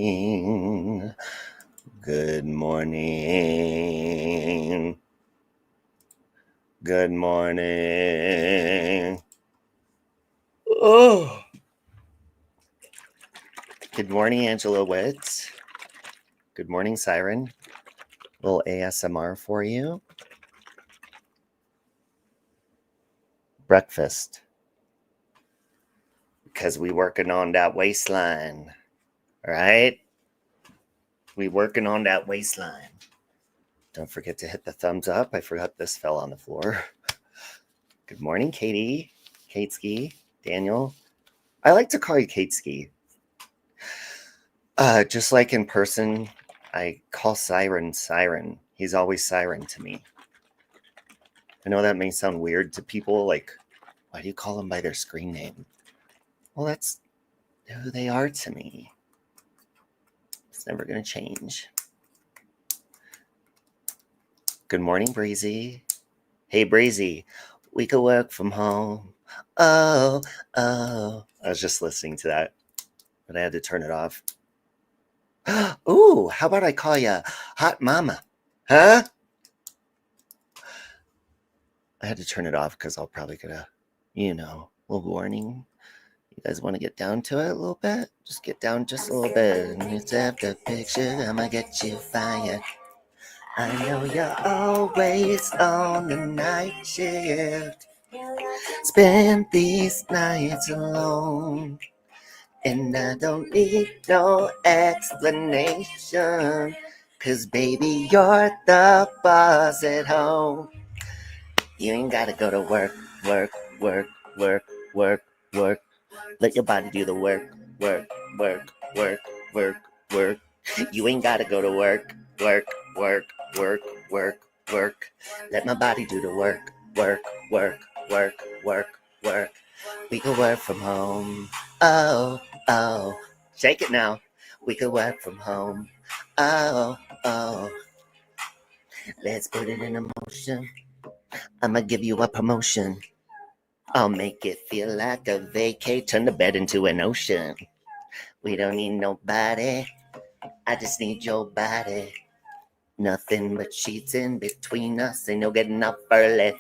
morning. Good morning. Good morning. Oh. Good morning, Angela Witt. Good morning, Siren. A little ASMR for you. Breakfast. Because we working on that waistline. All right? We working on that waistline. Don't forget to hit the thumbs up. I forgot this fell on the floor. Good morning, Katie. Kateski. Daniel. I like to call you Kateski. Just like in person, I call Siren Siren. He's always Siren to me. I know that may sound weird to people, like, why do you call them by their screen name? Well, that's who they are to me. It's never going to change. Good morning, Breezy. Hey, Breezy, we could work from home. Oh. I was just listening to that, but I had to turn it off. Ooh, how about I call you Hot Mama? Huh? I had to turn it off because I'll probably get a, little warning. You guys want to get down to it a little bit? Just get down just a little bit. And it's after picture, I'ma get you fired. I know you're always on the night shift. Spend these nights alone. And I don't need no explanation. 'Cause baby, you're the boss at home. You ain't gotta go to work. Let your body do the work. You ain't gotta go to work. Let my body do the work. We could work from home. Oh. Shake it now. We could work from home. Oh. Let's put it in motion. I'ma give you a promotion. I'll make it feel like a vacay. Turn the bed into an ocean. We don't need nobody. I just need your body. Nothing but sheets in between us. Ain't no getting up early.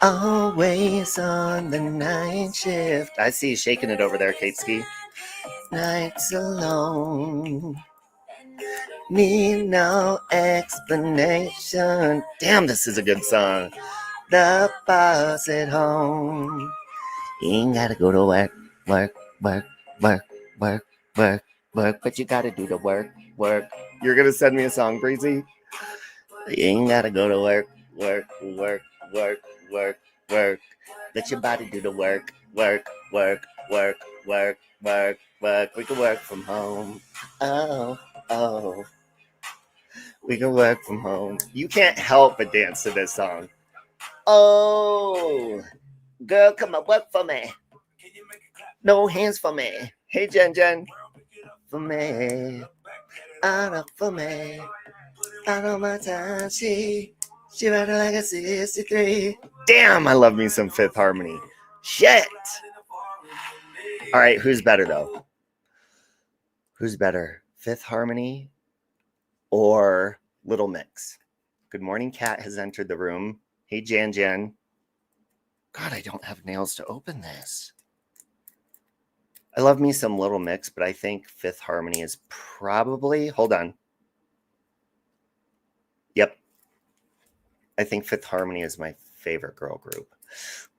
Always on the night shift. I see you shaking it over there, Kateski. Nights alone. Need no explanation. Damn, this is a good song. The boss at home. You ain't gotta go to work. But you gotta do the work. You're gonna send me a song, Breezy? You ain't gotta go to work. Let your body do the work. We can work from home. Oh. We can work from home. You can't help but dance to this song. Oh, girl, come on, work for me. No hands for me. Hey, Jen. For me. Out for me. Out of my time, she read it like a 63. Damn, I love me some Fifth Harmony. Shit. All right, who's better, though? Who's better, Fifth Harmony or Little Mix? Good morning, Kat has entered the room. Hey, Jan. God, I don't have nails to open this. I love me some Little Mix, but I think Fifth Harmony is probably... Hold on. Yep. I think Fifth Harmony is my favorite girl group.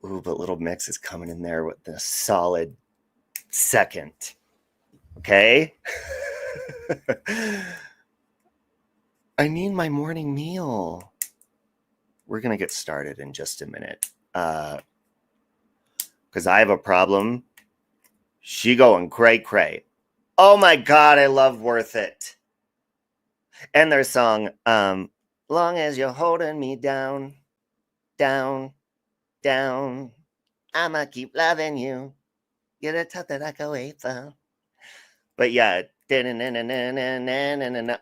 Ooh, but Little Mix is coming in there with a solid second. Okay? I need my morning meal. We're going to get started in just a minute. Because I have a problem. She going cray. Oh my God, I love Worth It. And their song, long as you're holding me down, I'ma keep loving you. You're the type that I can wait for. But yeah. All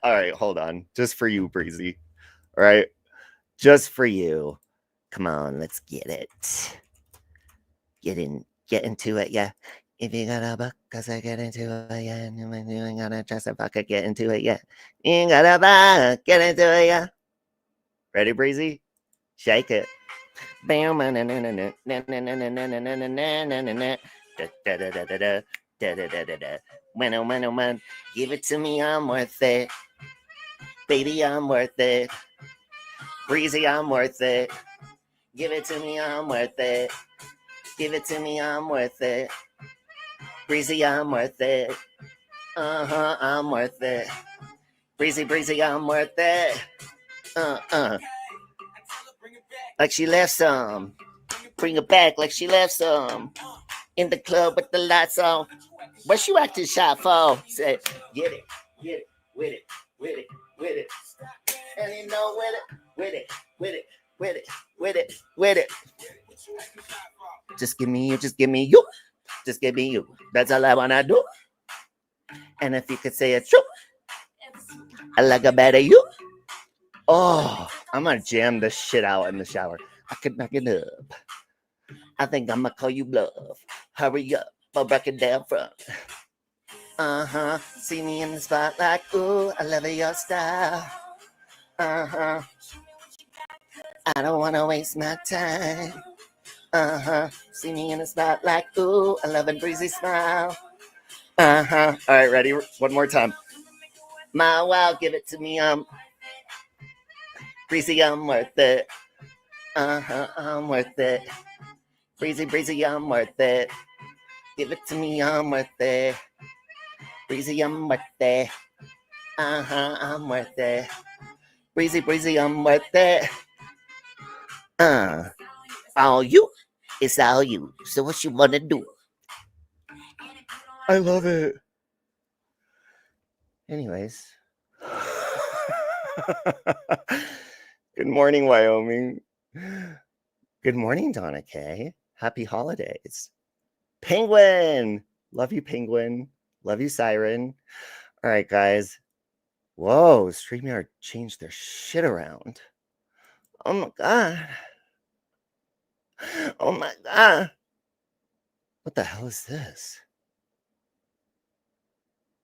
right, hold on. Just for you, Breezy. All right. Just for you. Come on, let's get it. Get into it, yeah. If you got a buck, cause I get into it, yeah. You ain't gonna trust a buck, I get into it, yeah. You ain't got a buck, get into it, yeah. Ready, Breezy? Shake it. Bam, when a give it to me, I'm worth it. Baby, I'm worth it. Breezy, I'm worth it. Give it to me, I'm worth it. Give it to me, I'm worth it. Breezy, I'm worth it. I'm worth it. Breezy, breezy, I'm worth it. Like she left some. Bring it back like she left some. In the club with the lights on. What you acting shy for? Say, get it, with it, with it, with it. And you know, with it, with it, with it, with it, with it, with it. Just give me you, just give me you. Just give me you. That's all I wanna do. And if you could say it's true, I like a better you. Oh, I'm gonna jam this shit out in the shower. I could knock it up. I think I'm gonna call you bluff. Hurry up, I'll break it down front. See me in the spotlight. Ooh, I love your style. I don't wanna waste my time. See me in the spotlight. Ooh, I love a breezy smile. All right, ready? One more time. My wow, give it to me. Breezy, I'm worth it. I'm worth it. Breezy, breezy, I'm worth it. Give it to me, I'm worth it. Breezy, I'm worth it. I'm worth it. Breezy, breezy, I'm worth it. All you, it's all you. So what you wanna do? I love it. Anyways. Good morning, Wyoming. Good morning, Donna K. Happy holidays. Penguin. Love you, Penguin. Love you, Siren. All right, guys. Whoa, StreamYard changed their shit around. Oh my God. Oh my God. What the hell is this?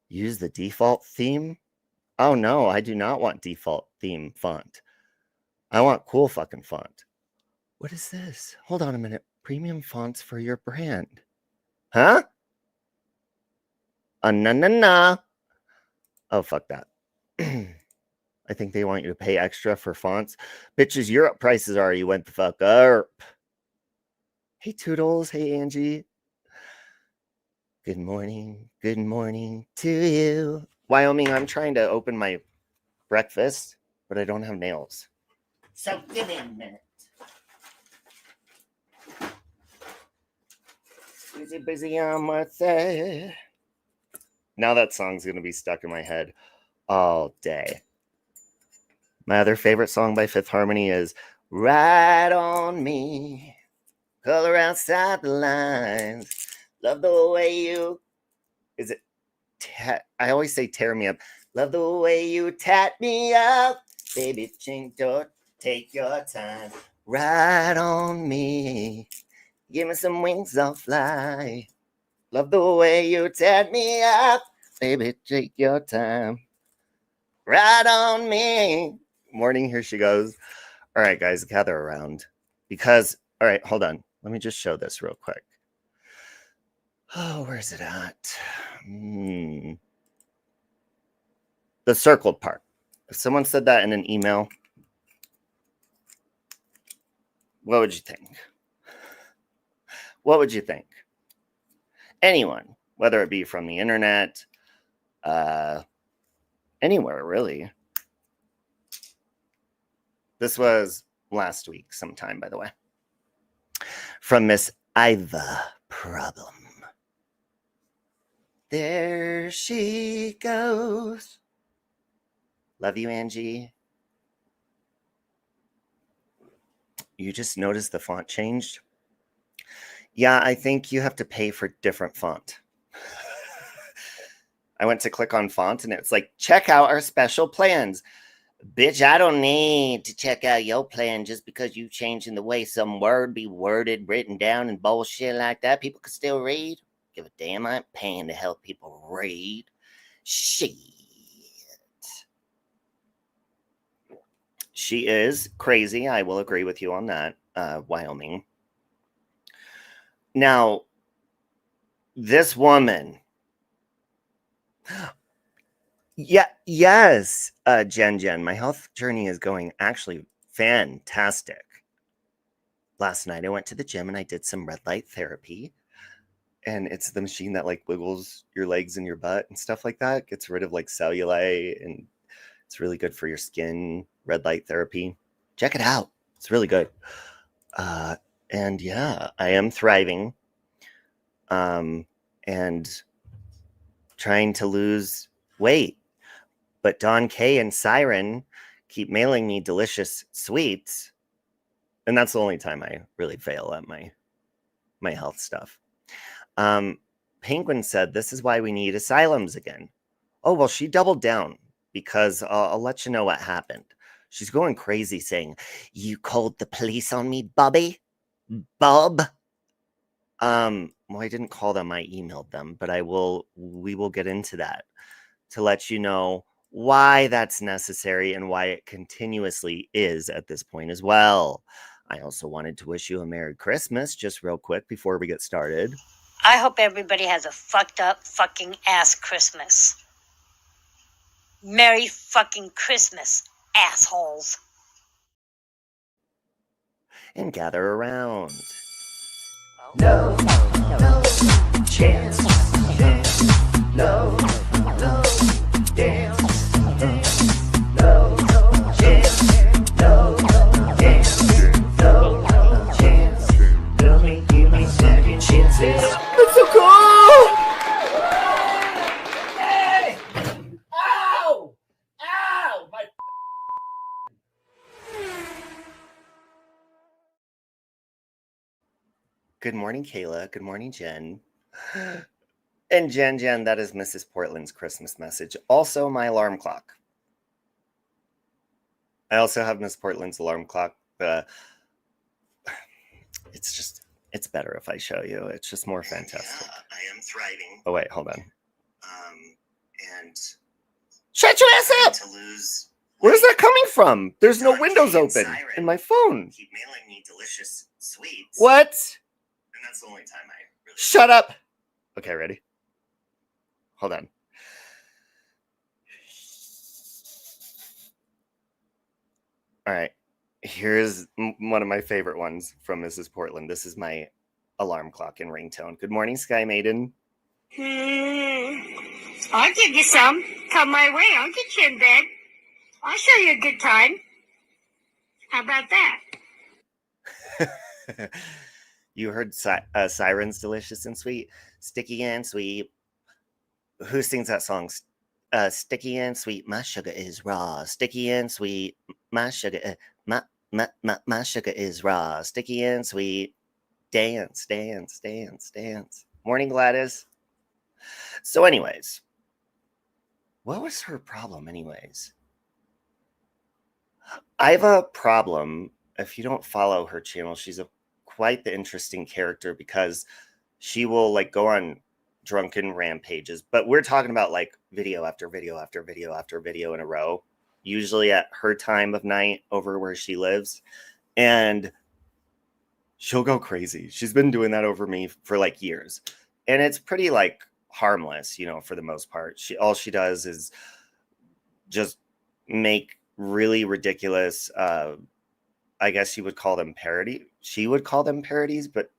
Use the default theme? Oh no, I do not want default theme font. I want cool fucking font. What is this? Hold on a minute. Premium fonts for your brand. Huh? Na. Oh, fuck that. I think they want you to pay extra for fonts. Bitches, Europe prices already went the fuck up. Hey, Toodles. Hey, Angie. Good morning. Good morning to you. Wyoming, I'm trying to open my breakfast, but I don't have nails. So give me a minute. Busy, busy on my thing. Now that song's going to be stuck in my head all day. My other favorite song by Fifth Harmony is Ride on Me. Color outside the lines. Love the way you... Is it... I always say tear me up. Love the way you tat me up. Baby, take your time. Ride on me. Give me some wings, I'll fly. Love the way you tat me up. Baby, take your time. Ride on me. Morning, here she goes. All right, guys, gather around. Because, all right, hold on. Let me just show this real quick. Oh, where's it at? The circled part. If someone said that in an email, what would you think? What would you think? Anyone, whether it be from the internet, anywhere really. This was last week sometime, by the way. From Miss Iva Problem. There she goes. Love you, Angie. You just noticed the font changed? Yeah, I think you have to pay for different font. I went to click on font and it's like, check out our special plans. Bitch, I don't need to check out your plan just because you changing the way some word be worded, written down, and bullshit like that. People can still read. give a damn. I'm paying to help people read. Shit. She is crazy. I will agree with you on that, Wyoming. Now, this woman. Yes, Jen. My health journey is going actually fantastic. Last night I went to the gym and I did some red light therapy. And it's the machine that like wiggles your legs and your butt and stuff like that. Gets rid of like cellulite, and it's really good for your skin. Red light therapy. Check it out. It's really good. And yeah, I am thriving. And trying to lose weight. But Don K and Siren keep mailing me delicious sweets. And that's the only time I really fail at my health stuff. Penguin said, this is why we need asylums again. Oh, well, she doubled down because I'll let you know what happened. She's going crazy saying, you called the police on me, Bobby? Bob? Well, I didn't call them. I emailed them, but we will get into that to let you know why that's necessary and why it continuously is at this point as well. I also wanted to wish you a Merry Christmas, just real quick before we get started. I hope everybody has a fucked up fucking ass Christmas. Merry fucking Christmas, assholes. And gather around. No chance. No dance. No chance. No dance. No chance. Give me second chances. That's so cool! Hey! Ow! Ow! My Good morning, Kayla. Good morning, Jen. And Jen, that is Mrs. Portland's Christmas message. Also, my alarm clock. I also have Miss Portland's alarm clock. It's better if I show you. It's just more fantastic. Yeah, I am thriving. Oh, wait, hold on. And Shut your ass up! to lose. Where's that coming from? There's no Don windows K and open Siren in my phone. Keep mailing me delicious sweets. What? And that's the only time I really. Shut up! Okay, ready? Hold on. All right. Here's one of my favorite ones from Mrs. Portland. This is my alarm clock and ringtone. Good morning, Sky Maiden. I'll give you some. Come my way. I'll get you in bed. I'll show you a good time. How about that? You heard Siren's Delicious and Sweet? Sticky and Sweet. Who sings that song? Sticky and sweet, my sugar is raw. Sticky and sweet, my sugar, my sugar is raw. Sticky and sweet. Dance, dance, dance, dance. Morning, Gladys. So anyways, what was her problem anyways? I have a problem. If you don't follow her channel, she's quite the interesting character because she will like go on drunken rampages, but we're talking about like video after video after video after video in a row, usually at her time of night over where she lives, and she'll go crazy. She's been doing that over me for like years, and it's pretty like harmless, for the most part. All she does is just make really ridiculous, I guess you would call them parody. She would call them parodies, but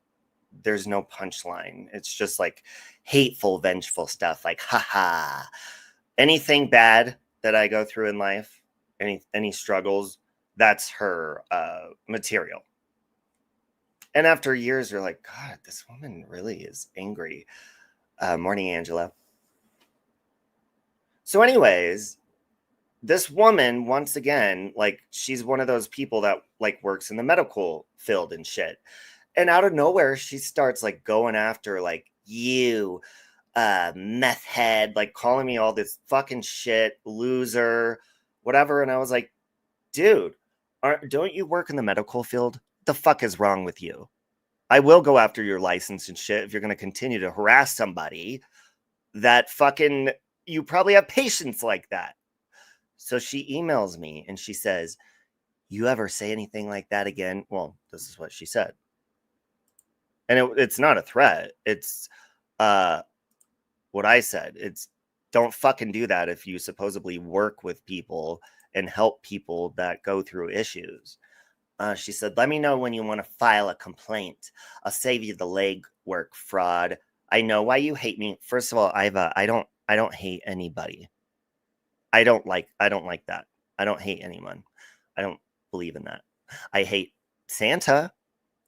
there's no punchline. It's just like hateful, vengeful stuff. Like, haha. Anything bad that I go through in life, any struggles, that's her material. And after years, you're like, God, this woman really is angry. Morning, Angela. So anyways, this woman, once again, like, she's one of those people that like works in the medical field and shit. And out of nowhere, she starts like going after like you, meth head, like calling me all this fucking shit, loser, whatever. And I was like, dude, don't you work in the medical field? The fuck is wrong with you? I will go after your license and shit if you're going to continue to harass somebody that fucking, you probably have patience like that. So she emails me and she says, you ever say anything like that again? Well, this is what she said. And it's not a threat. It's what I said. It's, don't fucking do that if you supposedly work with people and help people that go through issues. She said, let me know when you want to file a complaint. I'll save you the legwork, fraud. I know why you hate me. First of all, I don't hate anybody. I don't like that. I don't hate anyone. I don't believe in that. I hate Santa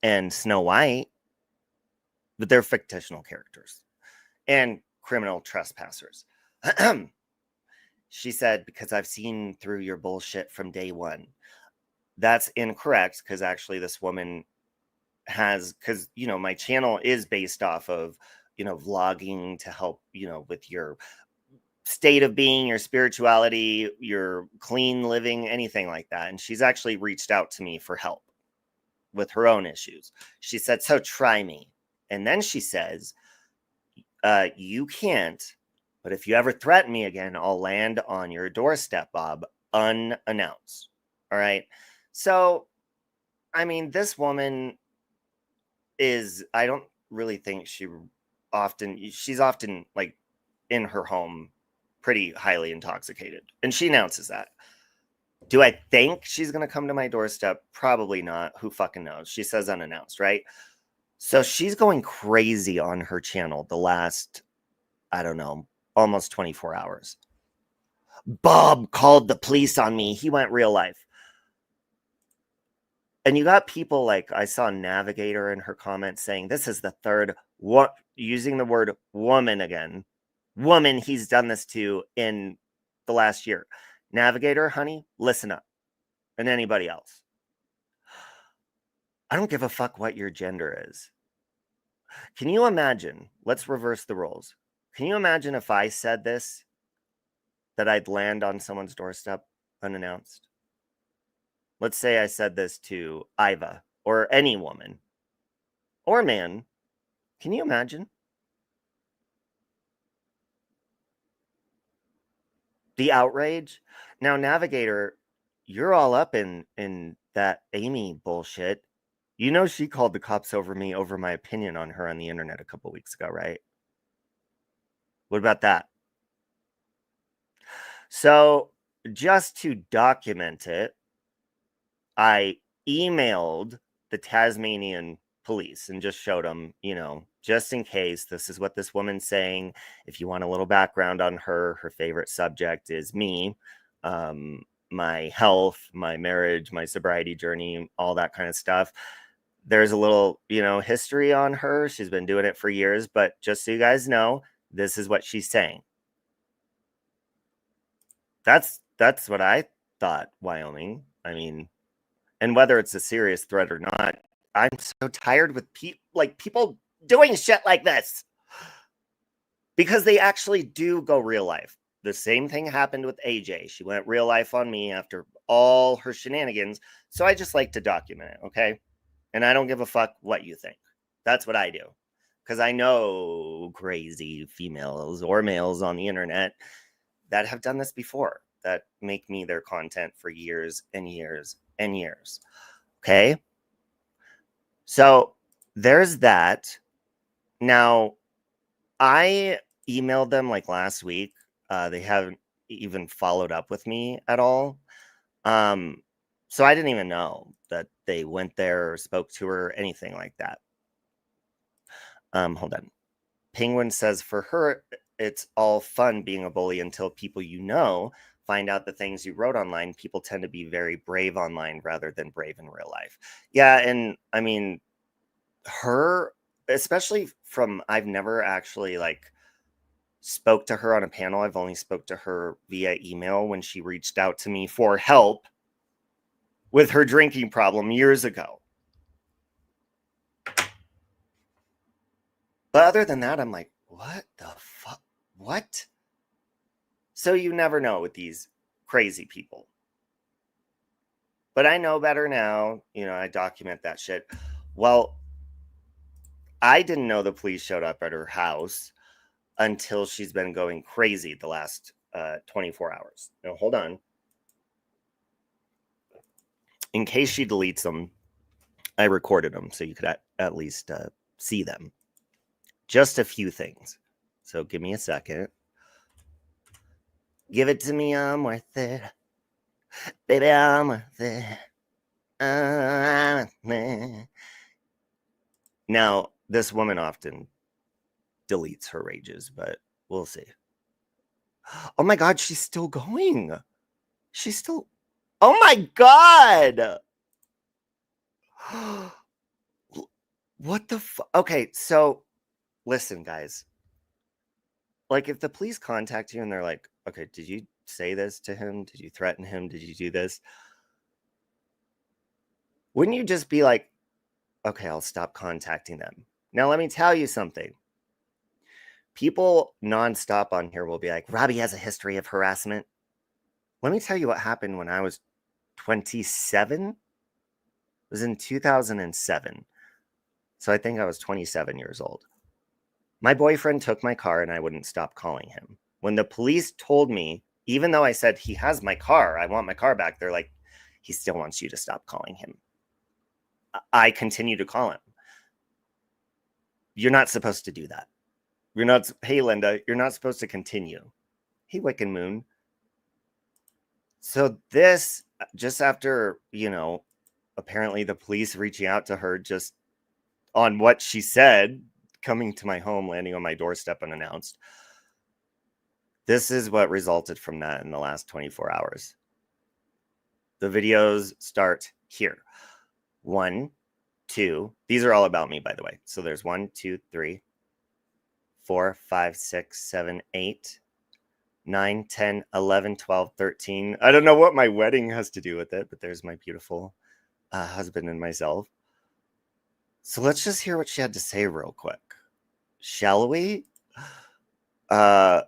and Snow White, but they're fictional characters and criminal trespassers. She said, because I've seen through your bullshit from day one. That's incorrect, because actually this woman has, because, you know, my channel is based off of, you know, vlogging to help, you know, with your state of being, your spirituality, your clean living, anything like that. And she's actually reached out to me for help with her own issues. She said, so try me. And then she says, you can't, but if you ever threaten me again, I'll land on your doorstep, Bob, unannounced. All right. So, I mean, this woman is, I don't really think she's often like in her home pretty highly intoxicated. And she announces that. Do I think she's going to come to my doorstep? Probably not. Who fucking knows? She says unannounced, right? So she's going crazy on her channel the last, I don't know, almost 24 hours. Bob called the police on me. He went real life. And you got people like, I saw Navigator in her comments saying, this is the third, using the word woman again. Woman he's done this to in the last year. Navigator, honey, listen up. And anybody else. I don't give a fuck what your gender is. Can you imagine? Let's reverse the roles. Can you imagine if I said this, that I'd land on someone's doorstep unannounced? Let's say I said this to Iva or any woman or man. Can you imagine? The outrage. Now, Navigator, you're all up in that Amy bullshit. You know she called the cops over me over my opinion on her on the internet a couple weeks ago, right? What about that? So, just to document it, I emailed the Tasmanian police and just showed them, you know, just in case, this is what this woman's saying. If you want a little background on her, her favorite subject is me, my health, my marriage, my sobriety journey, all that kind of stuff. There's a little, you know, history on her. She's been doing it for years, but just so you guys know, this is what she's saying. That's what I thought, Wyoming. I mean, and whether it's a serious threat or not, I'm so tired with people doing shit like this, because they actually do go real life. The same thing happened with AJ. She went real life on me after all her shenanigans. So I just like to document it, okay? And I don't give a fuck what you think. That's what I do. Because I know crazy females or males on the internet that have done this before, that make me their content for years and years and years. Okay? So there's that. Now, I emailed them like last week. They haven't even followed up with me at all. So I didn't even know that they went there or spoke to her, anything like that. Hold on. Penguin says, for her, it's all fun being a bully until people you know find out the things you wrote online. People tend to be very brave online rather than brave in real life. Yeah, and I mean, her, especially from, I've never actually like spoke to her on a panel. I've only spoke to her via email when she reached out to me for help with her drinking problem years ago. But other than that, I'm like, what the fuck? What? So you never know with these crazy people. But I know better now. You know, I document that shit. Well, I didn't know the police showed up at her house until she's been going crazy the last 24 hours. Now, hold on. In case she deletes them, I recorded them so you could at least see them. Just a few things. So give me a second. Give it to me, I'm worth it. Baby, I'm worth it. I'm worth it. Now, this woman often deletes her rages, but we'll see. Oh my God, she's still going. She's still... Oh my God! What the fuck? Okay, so listen, guys. Like, if the police contact you and they're like, okay, did you say this to him? Did you threaten him? Did you do this? Wouldn't you just be like, okay, I'll stop contacting them? Now, let me tell you something. People nonstop on here will be like, Robbie has a history of harassment. Let me tell you what happened when I was 27. It was in 2007. So I think I was 27 years old. My boyfriend took my car and I wouldn't stop calling him. When the police told me, even though I said, he has my car, I want my car back, they're like, he still wants you to stop calling him. I continue to call him. You're not supposed to do that. You're not, hey, Linda, you're not supposed to continue. Hey, Wiccan Moon. So this, just after, you know, apparently the police reaching out to her just on what she said, coming to my home, landing on my doorstep unannounced. This is what resulted from that in the last 24 hours. The videos start here. 1, 2. These are all about me, by the way. So there's 1, 2, 3, 4, 5, 6, 7, 8, 9, 10, 11, 12, 13. I don't know what my wedding has to do with it, but there's my beautiful husband and myself. So let's just hear what she had to say real quick. Shall we? But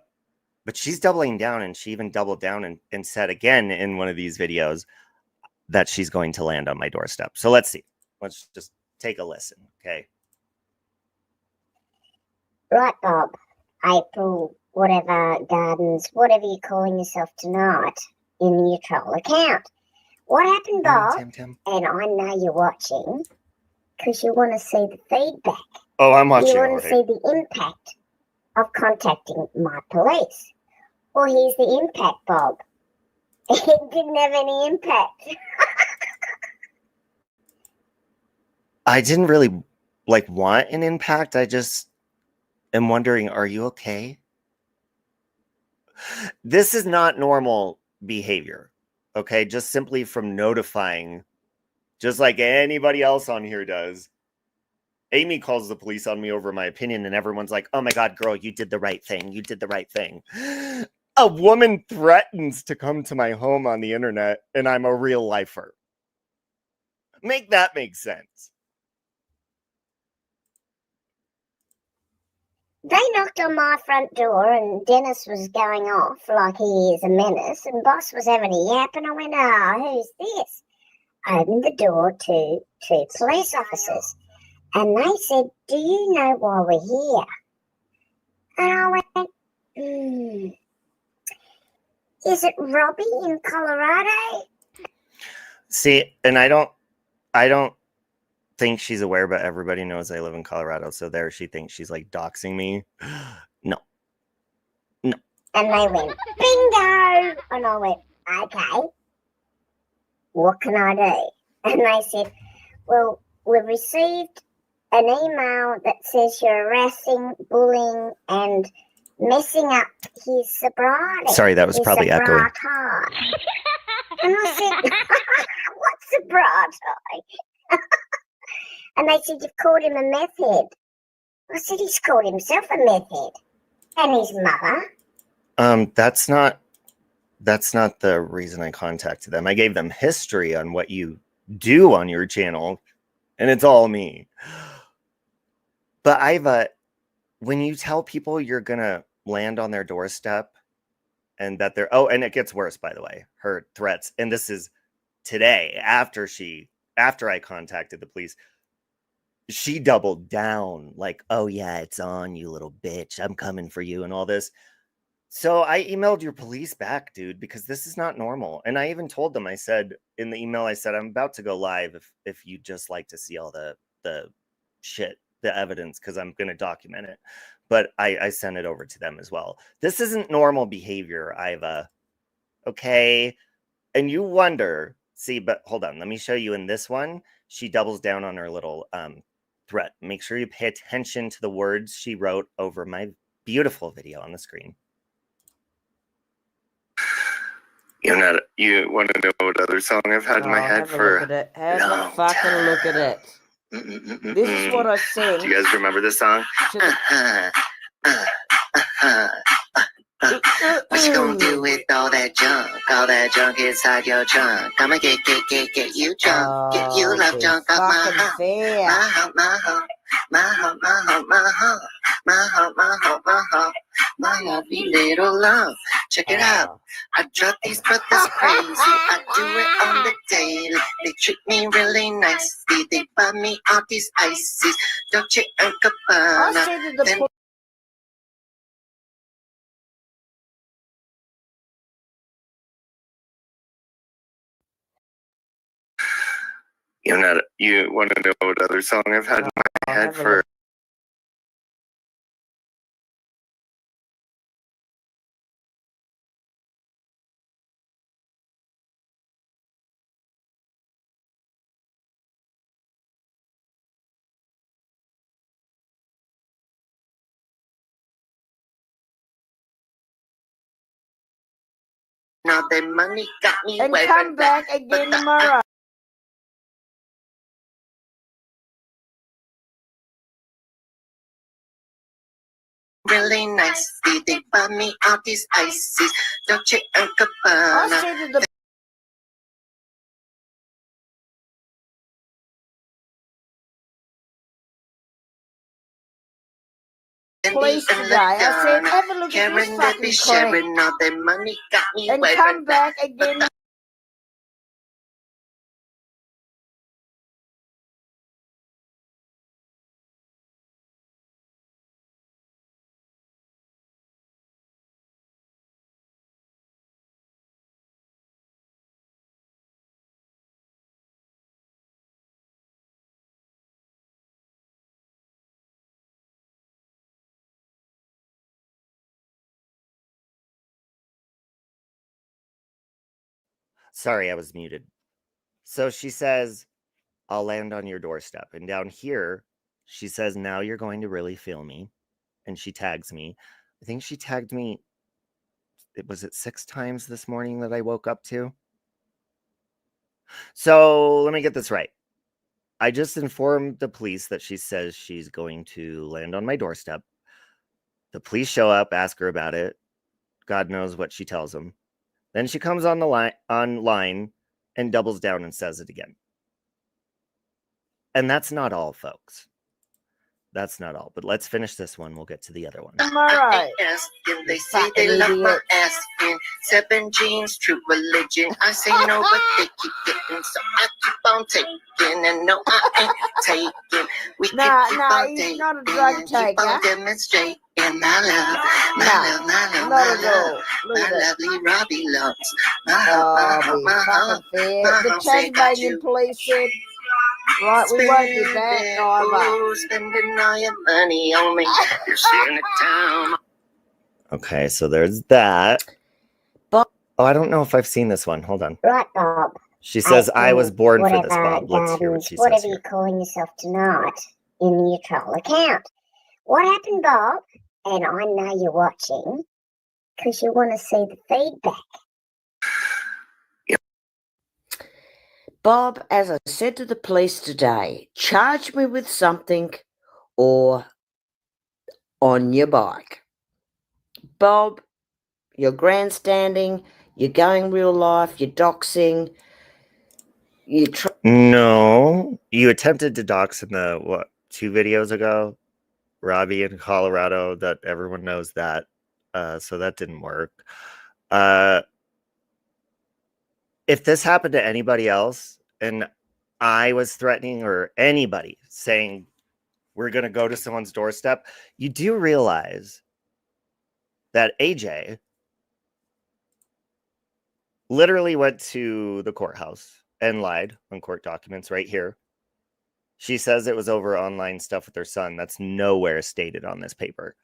she's doubling down, and she even doubled down and said again in one of these videos that she's going to land on my doorstep. So let's see. Let's just take a listen, okay? Right, Bob. April, whatever, Gardens, whatever you're calling yourself tonight in your troll account. What happened, Bob? Tim. And I know you're watching because you want to see the feedback. Oh, I'm watching. You want to see the impact of contacting my police. Well, here's the impact, Bob. It didn't have any impact. I didn't really want an impact. I just am wondering, are you okay? This is not normal behavior, okay? Just simply from notifying, just like anybody else on here does. Amy calls the police on me over my opinion, and everyone's like, oh my God, girl, you did the right thing. You did the right thing. A woman threatens to come to my home on the internet, and I'm a real lifer. Make that make sense. They knocked on my front door and Dennis was going off like he is a menace and Boss was having a yap and I went, who's this? I opened the door to two police officers and they said, do you know why we're here? And I went, is it Robbie in Colorado? See, and I don't think she's aware, but everybody knows I live in Colorado. So there she thinks she's like doxing me. No. And they went, bingo! And I went, okay, what can I do? And they said, well, we've received an email that says you're harassing, bullying, and messing up his sobriety. Sorry, that was probably echoing. And I said, what's sobriety? And they said, you've called him a meth head. I said, he's called himself a meth head. And his mother. That's not the reason I contacted them. I gave them history on what you do on your channel, and it's all me. But when you tell people you're gonna land on their doorstep and that they're, and it gets worse, by the way, her threats, and this is today after I contacted the police. she doubled down like, oh yeah, it's on, you little bitch, I'm coming for you and all this. So I emailed your police back, dude, because this is not normal. And I even told them, I said in the email, I said, I'm about to go live if you'd just like to see all the shit, the evidence, because I'm going to document it. But I sent it over to them as well. This isn't normal behavior, Iva. Okay. And you wonder, see, but hold on, let me show you in this one. She doubles down on her little threat. Make sure you pay attention to the words she wrote over my beautiful video on the screen. You want to know what other song I've had in my head for? Have a fucking look at it. This is what I sent. Do you guys remember this song? What you gonna do with all that junk inside your trunk? I'ma get you drunk, get you love junk off my hump, my lovely little love. Check it out. I drive these brothers crazy. I do it on the daily. They treat me really nicely. They buy me all these ices. Dolce and Gabbana. You want to know what other song I've had in my head for? Now the money got me and come back again tomorrow. Really nicely, they buy me all these ices. Dolce and Gabbana. Police today. I said, have a look at this fucking sharing all their money got me and come back again. Sorry, I was muted. So she says, I'll land on your doorstep. And down here, she says, now you're going to really feel me. And she tags me. I think she tagged me, was it 6 times this morning that I woke up to? So let me get this right. I just informed the police that she says she's going to land on my doorstep. The police show up, ask her about it. God knows what she tells them. Then she comes on the online and doubles down and says it again. And that's not all, folks. That's not all. But let's finish this one. We'll get to the other one. All right. They say they love my ass in 7 jeans, true religion. I say no, but they keep getting, so I keep on taking. And no, I ain't taking. We keep on he's not a drug taker. Keep on demonstrating my love, my lovely Robbie loves. The Tasmanian police said, right, we won't be back, spending all your money on me. You're sitting at town. Okay, so there's that. Bob. Oh, I don't know if I've seen this one. Hold on. Right, Bob. She says, I was born for this, Bob. Let's hear what she says. Whatever you're calling yourself tonight in your troll account. What happened, Bob? And I know you're watching because you want to see the feedback. Bob, as I said to the police today, charge me with something or on your bike. Bob, you're grandstanding, you're going real life, you're doxing. No, you attempted to dox in the, 2 videos ago? Robbie in Colorado, that everyone knows that. So that didn't work. If this happened to anybody else and I was threatening or anybody saying we're going to go to someone's doorstep. You do realize that AJ literally went to the courthouse and lied on court documents right here. She says it was over online stuff with her son. That's nowhere stated on this paper.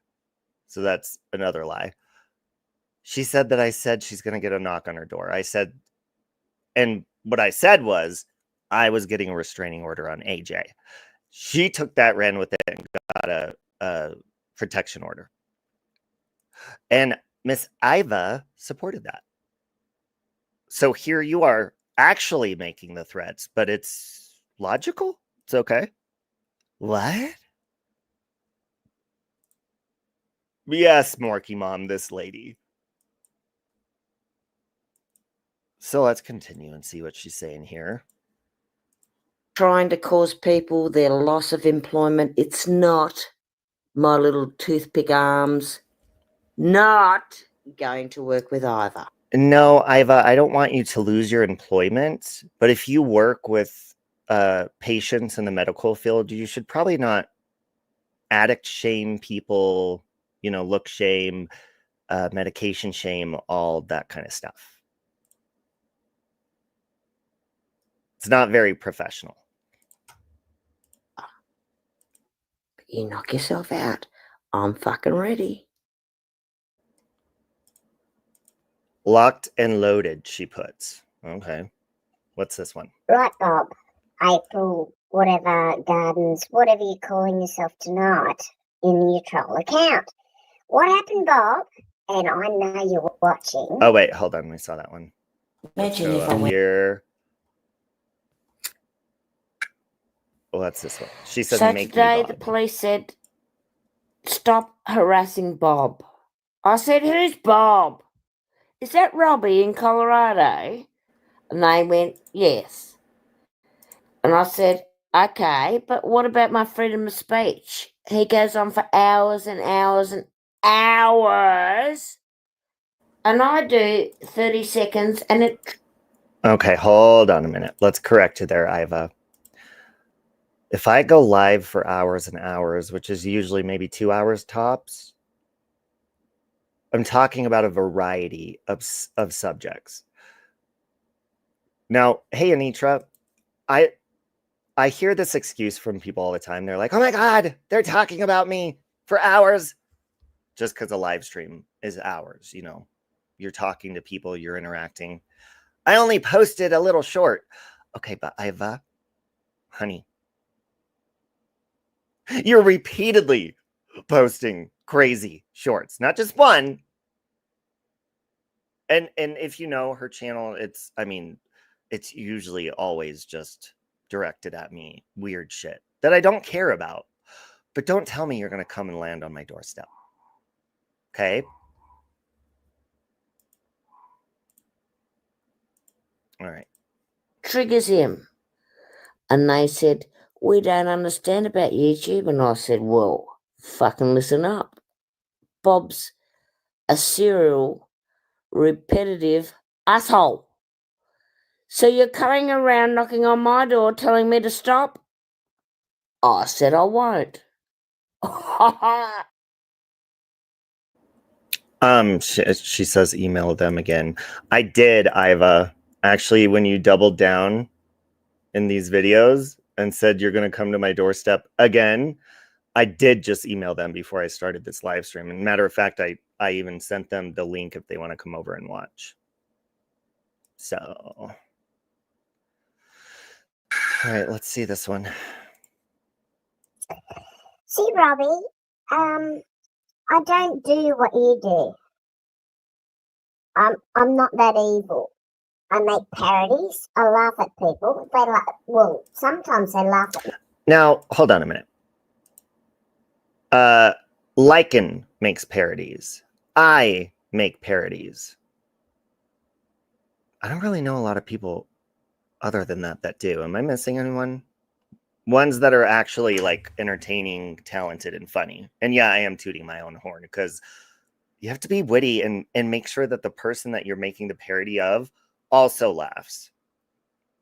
So that's another lie. She said that I said she's going to get a knock on her door. I said, and what I said was I was getting a restraining order on AJ. She took that, ran with it, and got a protection order. And Miss Iva supported that. So here you are actually making the threats, but it's logical. It's okay. What? Yes, Morky Mom, this lady. So let's continue and see what she's saying here. Trying to cause people their loss of employment. It's not my little toothpick arms not going to work with either. No, Iva, I don't want you to lose your employment, but if you work with patients in the medical field, you should probably not addict shame people, look shame, medication shame, all that kind of stuff. It's not very professional. You knock yourself out. I'm fucking ready. Locked and loaded, she puts. Okay. What's this one? Right, Bob. April, whatever, Gardens, whatever you're calling yourself tonight in your troll account. What happened, Bob? And I know you're watching. Oh, wait, hold on. We saw that one. Imagine if I Up went. here. Well, that's this one. She said, So make today me the Bob. police said, stop harassing Bob. I said, who's Bob? Is that Robbie in Colorado? And they went, yes. And I said, okay, but what about my freedom of speech? He goes on for hours and hours and hours. And I do 30 seconds and it... Okay, hold on a minute. Let's correct you there, Iva. If I go live for hours and hours, which is usually maybe 2 hours tops, I'm talking about a variety of subjects. Now, hey, Anitra, I hear this excuse from people all the time. They're like, oh my God, they're talking about me for hours. Just because a live stream is hours, you're talking to people, you're interacting. I only posted a little short. Okay, but Iva, honey, you're repeatedly posting crazy shorts, not just one. And if you know her channel, it's usually always just directed at me, weird shit that I don't care about. But don't tell me you're going to come and land on my doorstep. Okay? All right. triggers him. And they said, we don't understand about YouTube. And I said, well, fucking listen up. Bob's a serial, repetitive asshole. So you're coming around knocking on my door telling me to stop? I said I won't. She says email them again. I did, Iva. Actually, when you doubled down in these videos and said you're going to come to my doorstep again, I did just email them before I started this live stream. And matter of fact, I even sent them the link if they want to come over and watch. So, all right, let's see this one. See, Robbie, I don't do what you do. I'm not that evil. I make parodies. I laugh at people. Sometimes they laugh at me. Now, hold on a minute. Lycan makes parodies. I make parodies. I don't really know a lot of people other than that do. Am I missing anyone? Ones that are actually like entertaining, talented, and funny. And yeah, I am tooting my own horn because you have to be witty and make sure that the person that you're making the parody of also laughs.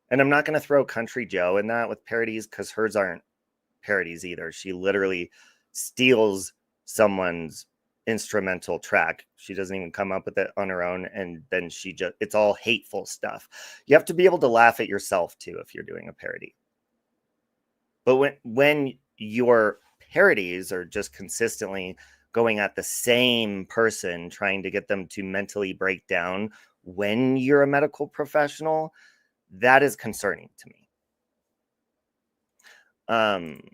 And I'm not going to throw Country Joe in that with parodies because hers aren't parodies either. She literally steals someone's instrumental track. She doesn't even come up with it on her own, and then it's all hateful stuff. You have to be able to laugh at yourself too if you're doing a parody. But when your parodies are just consistently going at the same person, trying to get them to mentally break down when you're a medical professional, that is concerning to me.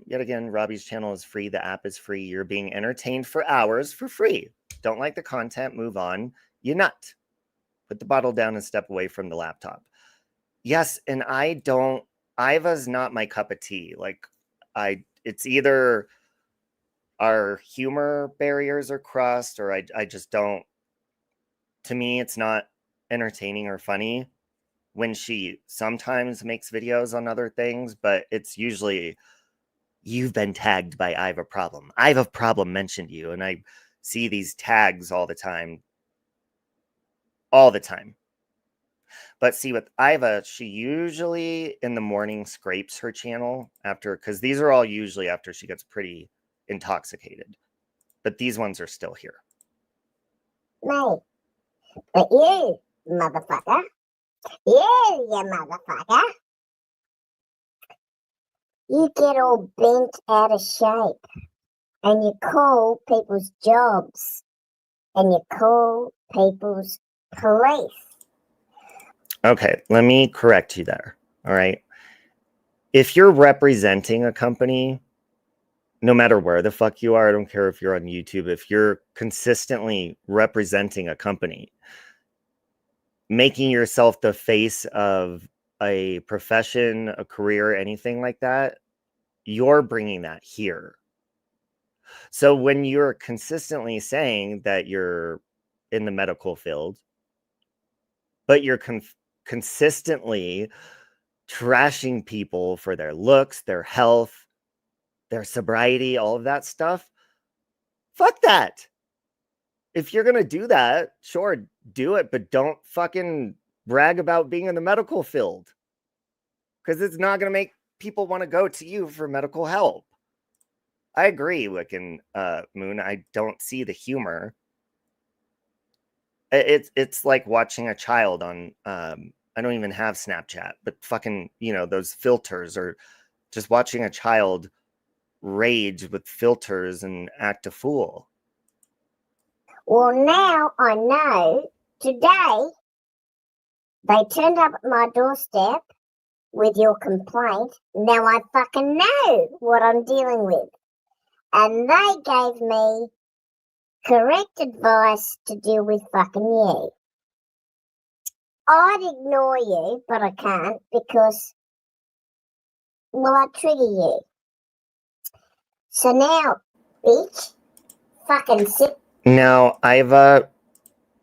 Yet again, Robbie's channel is free. The app is free. You're being entertained for hours for free. Don't like the content, move on. You nut. Put the bottle down and step away from the laptop. Yes, and Iva's not my cup of tea. Like, it's either our humor barriers are crossed, or I just don't. To me, it's not entertaining or funny when she sometimes makes videos on other things, but it's usually, you've been tagged by I have a problem. I have a problem mentioned you, and I see these tags all the time. All the time. But see, with Iva, she usually in the morning scrapes her channel after, because these are all usually after she gets pretty intoxicated. But these ones are still here. Mate, but you, motherfucker, you motherfucker, you get all bent out of shape and you call people's jobs and you call people's police. Okay, let me correct you there. All right. If you're representing a company, no matter where the fuck you are, I don't care if you're on YouTube, if you're consistently representing a company, making yourself the face of a profession, a career, anything like that, you're bringing that here. So when you're consistently saying that you're in the medical field, but you're consistently trashing people for their looks, their health, their sobriety, all of that stuff, fuck that. If you're going to do that, sure, do it, but don't fucking brag about being in the medical field, because it's not going to make people want to go to you for medical help. I agree, Wiccan Moon. I don't see the humor. It's like watching a child on, I don't even have Snapchat, but fucking, those filters, or just watching a child rage with filters and act a fool. Well, now I know. Today, they turned up at my doorstep with your complaint. Now I fucking know what I'm dealing with. And they gave me correct advice to deal with fucking you. I'd ignore you, but I can't because, well, I trigger you. So now, bitch, fucking sit. Now, Iva,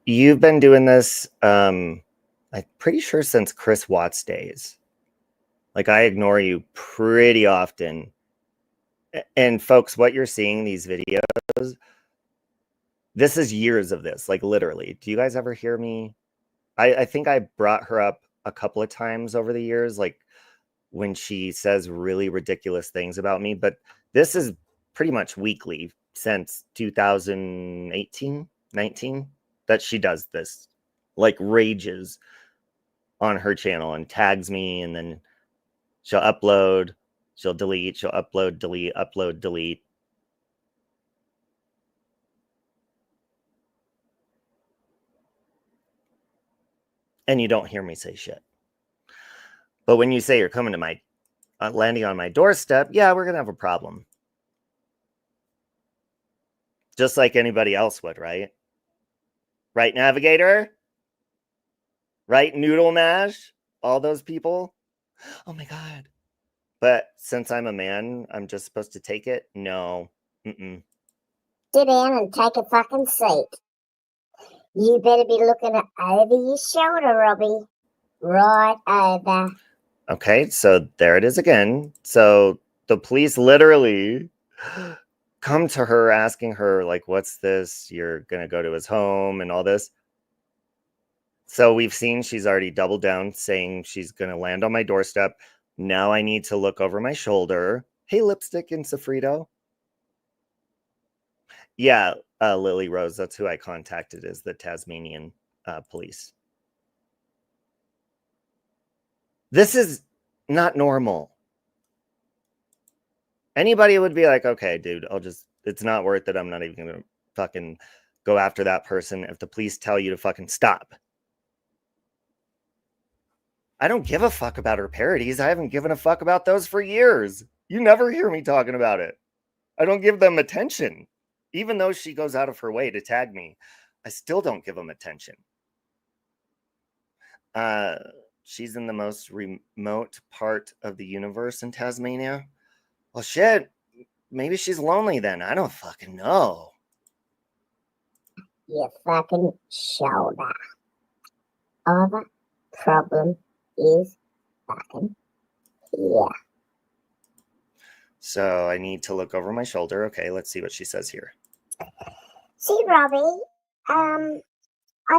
you've been doing this, I'm pretty sure since Chris Watts days. Like, I ignore you pretty often. And folks, what you're seeing, these videos, this is years of this, like literally. Do you guys ever hear me? I think I brought her up a couple of times over the years, like when she says really ridiculous things about me. But this is pretty much weekly since 2018, 19, that she does this, like rages on her channel and tags me, and then she'll upload, she'll delete, she'll upload, delete, upload, delete. And you don't hear me say shit. But when you say you're coming to my, landing on my doorstep, yeah, we're going to have a problem. Just like anybody else would, right? Right, Navigator? Right, Noodle Mash? All those people? Oh my God. But since I'm a man, I'm just supposed to take it? No. Mm-mm. Sit down and take a fucking seat. You better be looking over your shoulder, Robbie. Right over. Okay, so there it is again. So the police literally come to her asking her, like, what's this? You're going to go to his home and all this. So we've seen she's already doubled down, saying she's going to land on my doorstep. Now I need to look over my shoulder. Hey, Lipstick and Sofrito. Yeah, Lily Rose, that's who I contacted, is the Tasmanian police. This is not normal. Anybody would be like, okay, dude, it's not worth it. I'm not even gonna fucking go after that person if the police tell you to fucking stop. I don't give a fuck about her parodies. I haven't given a fuck about those for years. You never hear me talking about it. I don't give them attention. Even though she goes out of her way to tag me, I still don't give them attention. She's in the most remote part of the universe in Tasmania. Well, shit. Maybe she's lonely then. I don't fucking know. Your fucking shoulder. Other problem is fucking here. So I need to look over my shoulder. Okay, let's see what she says here. See, Robbie, I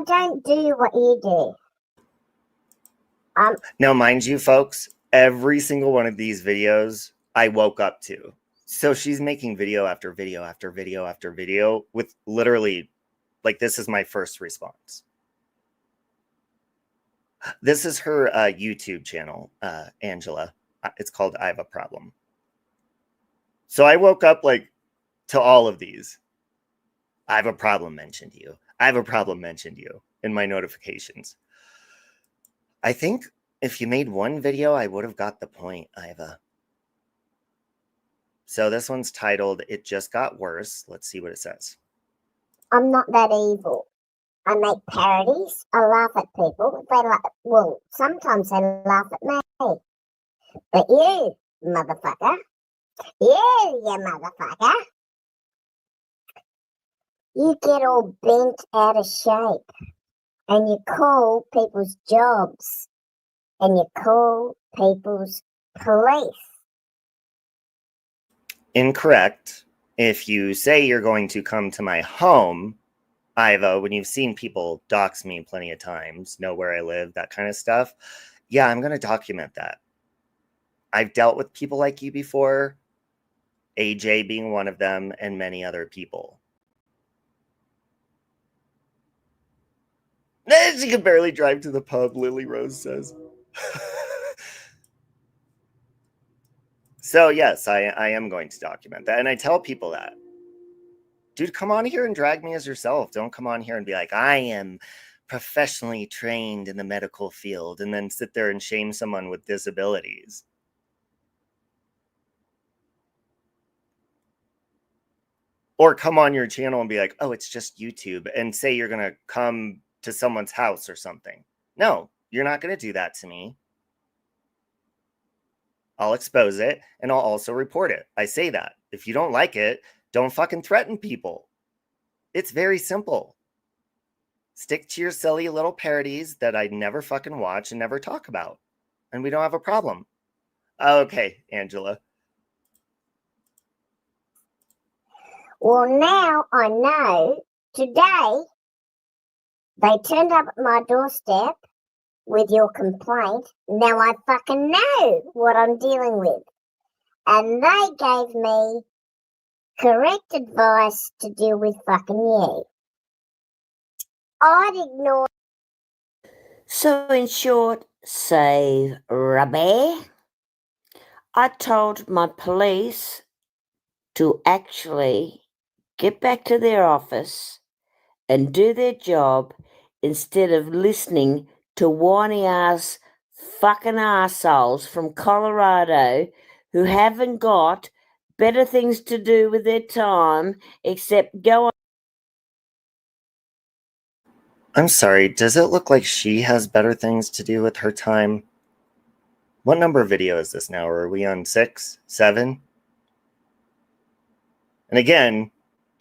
don't do what you do. Now, mind you, folks, every single one of these videos I woke up to. So she's making video after video after video after video with literally, like, this is my first response. This is her YouTube channel, Angela. It's called I Have a Problem. So I woke up like to all of these. I have a problem mentioned you. I have a problem mentioned you in my notifications. I think if you made one video, I would have got the point, Iva. So this one's titled, It Just Got Worse. Let's see what it says. I'm not that evil. I make parodies. I laugh at people. Well, sometimes they laugh at me. But you, motherfucker, you motherfucker, you get all bent out of shape and you call people's jobs and you call people's police. Incorrect. If you say you're going to come to my home, Iva, when you've seen people dox me plenty of times, know where I live, that kind of stuff, yeah, I'm going to document that. I've dealt with people like you before, AJ being one of them, and many other people. She can barely drive to the pub, Lily Rose says. So, yes, I am going to document that. And I tell people that. Dude, come on here and drag me as yourself. Don't come on here and be like, I am professionally trained in the medical field, and then sit there and shame someone with disabilities. Or come on your channel and be like, oh, it's just YouTube, and say you're going to come to someone's house or something. No, you're not going to do that to me. I'll expose it, and I'll also report it. I say that. If you don't like it, don't fucking threaten people. It's very simple. Stick to your silly little parodies that I never fucking watch and never talk about. And we don't have a problem. Okay, Angela. Well, now I know today they turned up at my doorstep with your complaint. Now I fucking know what I'm dealing with. And they gave me correct advice to deal with fucking you. I'd ignore. So, in short, save Robbie. I told my police to actually get back to their office and do their job instead of listening to whiny ass fucking assholes from Colorado who haven't got better things to do with their time except go on. I'm sorry, does it look like she has better things to do with her time? What number video is this now? Are we on 6, 7? And again,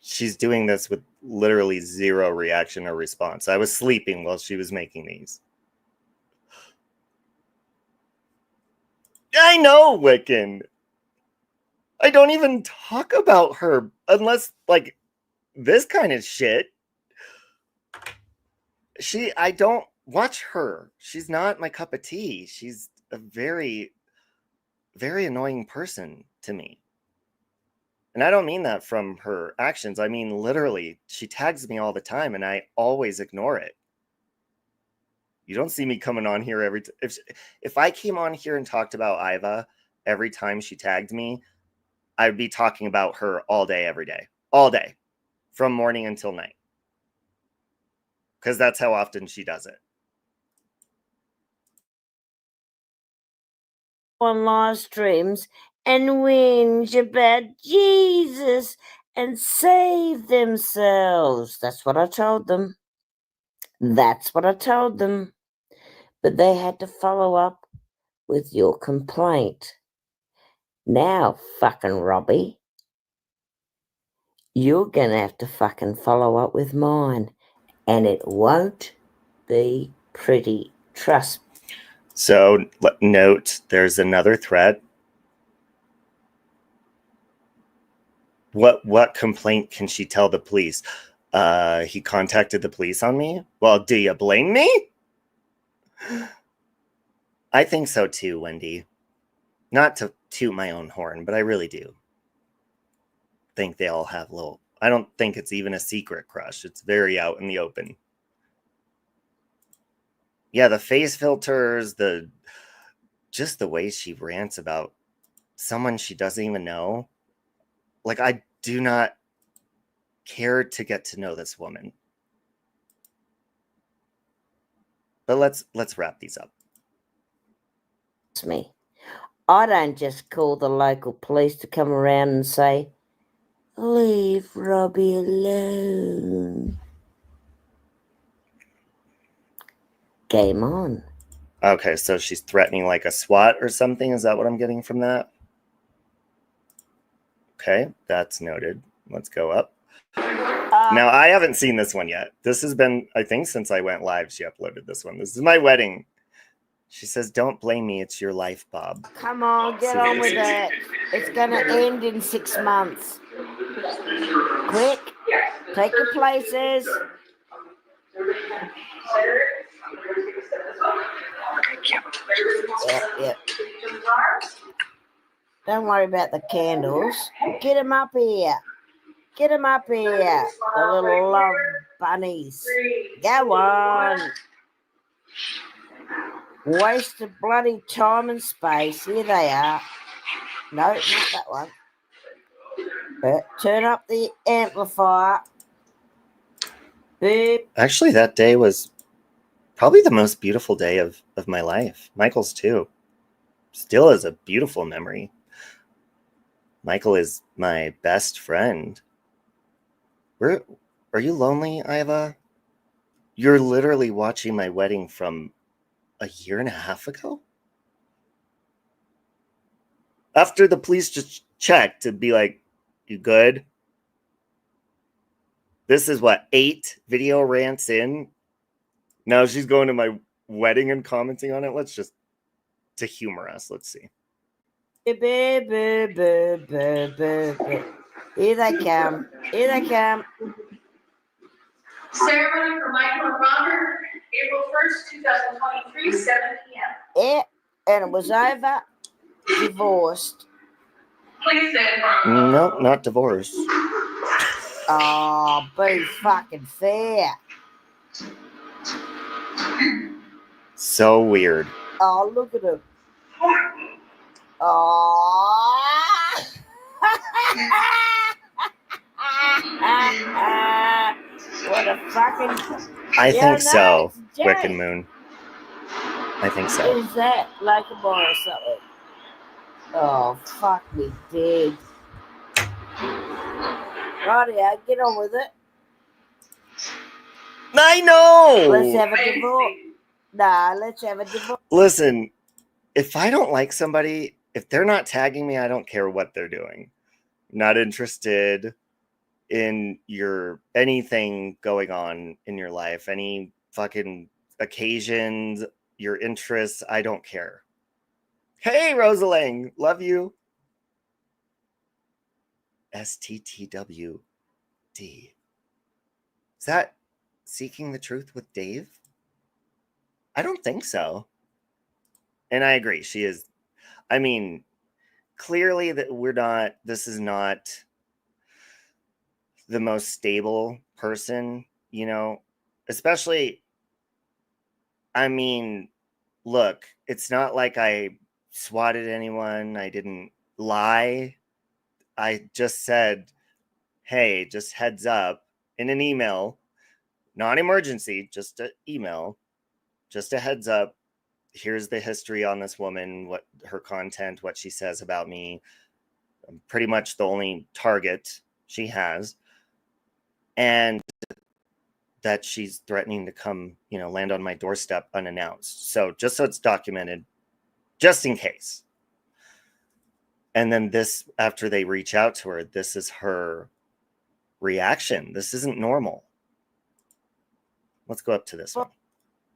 she's doing this with literally zero reaction or response. I was sleeping while she was making these. I know, Wiccan. I don't even talk about her unless, like, this kind of shit. I don't watch her. She's not my cup of tea. She's a very very annoying person to me. And I don't mean that from her actions. I mean, literally, she tags me all the time and I always ignore it. You don't see me coming on here every if I came on here and talked about Iva every time she tagged me, I'd be talking about her all day, every day, all day, from morning until night. Because that's how often she does it. On live streams and whinge about Jesus and save themselves. That's what I told them. That's what I told them. But they had to follow up with your complaint. Now, fucking Robbie, you're going to have to fucking follow up with mine. And it won't be pretty. Trust me. So, note, there's another threat. What complaint can she tell the police? He contacted the police on me? Well, do you blame me? I think so too, Wendy. Not to toot my own horn, but I really do think they all have little... I don't think it's even a secret crush. It's very out in the open. Yeah, the face filters, just the way she rants about someone she doesn't even know. Like, I do not care to get to know this woman. But let's wrap these up. Me. I don't just call the local police to come around and say, leave Robbie alone. Game on. Okay, so she's threatening like a SWAT or something. Is that what I'm getting from that? Okay, that's noted. Let's go up. Now, I haven't seen this one yet. This has been, I think, since I went live, she uploaded this one. This is my wedding. She says, don't blame me. It's your life, Bob. Come on, get on with it. It's going to end in 6 months. Quick, take your places. Yep. Don't worry about the candles. Get them up here. Get them up here. The little love bunnies. Go on. Waste of bloody time and space. Here they are. No, not that one. Turn up the amplifier. Beep. Actually, that day was probably the most beautiful day of my life. Michael's too. Still is a beautiful memory. Michael is my best friend. Are you lonely, Iva? You're literally watching my wedding from a year and a half ago? After the police just checked to be like, you good? This is what, 8 video rants in? Now she's going to my wedding and commenting on it. Let's just, to humor us, let's see. Here they come. Here they come. Ceremony for Michael and Robert, April 1st, 2023, 7 p.m. Yeah, and it was over. Divorced. Please stand for No, not divorce. Oh, be fucking fair. So weird. Oh, look at him. Oh. What a fucking... I think so, it's Wick and Jay. Moon. I think so. Is that like a boy or something? Oh, fuck me dead. Rightio, get on with it. I know! Let's have a divorce. Nah, let's have a divorce. Listen, if I don't like somebody, if they're not tagging me, I don't care what they're doing. Not interested in your anything going on in your life, any fucking occasions, your interests, I don't care. Hey, Rosalang, love you. STTWD. Is that Seeking the Truth with Dave? I don't think so. And I agree. She is, I mean, clearly that this is not the most stable person, you know, especially, I mean, look, it's not like I swatted anyone. I didn't lie. I just said, hey, just heads up in an email, non-emergency, just an email, just a heads up. Here's the history on this woman, what her content, what she says about me. I'm pretty much the only target she has. And that she's threatening to come, you know, land on my doorstep unannounced. So just so it's documented, just in case. And then this, after they reach out to her, this is her reaction. This isn't normal. Let's go up to this one.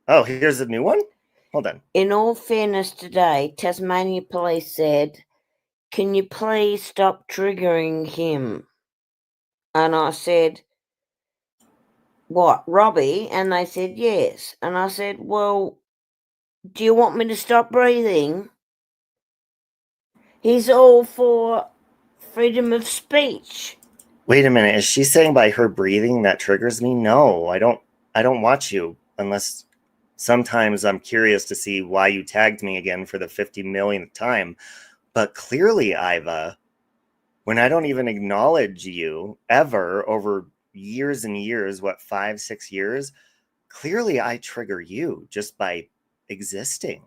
Oh, here's a new one? Hold on. In all fairness today, Tasmania Police said, can you please stop triggering him? And I said, what, Robbie? And they said, yes. And I said, well, do you want me to stop breathing? He's all for freedom of speech. Wait a minute. Is she saying by her breathing that triggers me? No, I don't watch you unless sometimes I'm curious to see why you tagged me again for the 50 millionth time. But clearly, Iva, when I don't even acknowledge you ever over years and years, what, 5, 6 years, clearly I trigger you just by existing.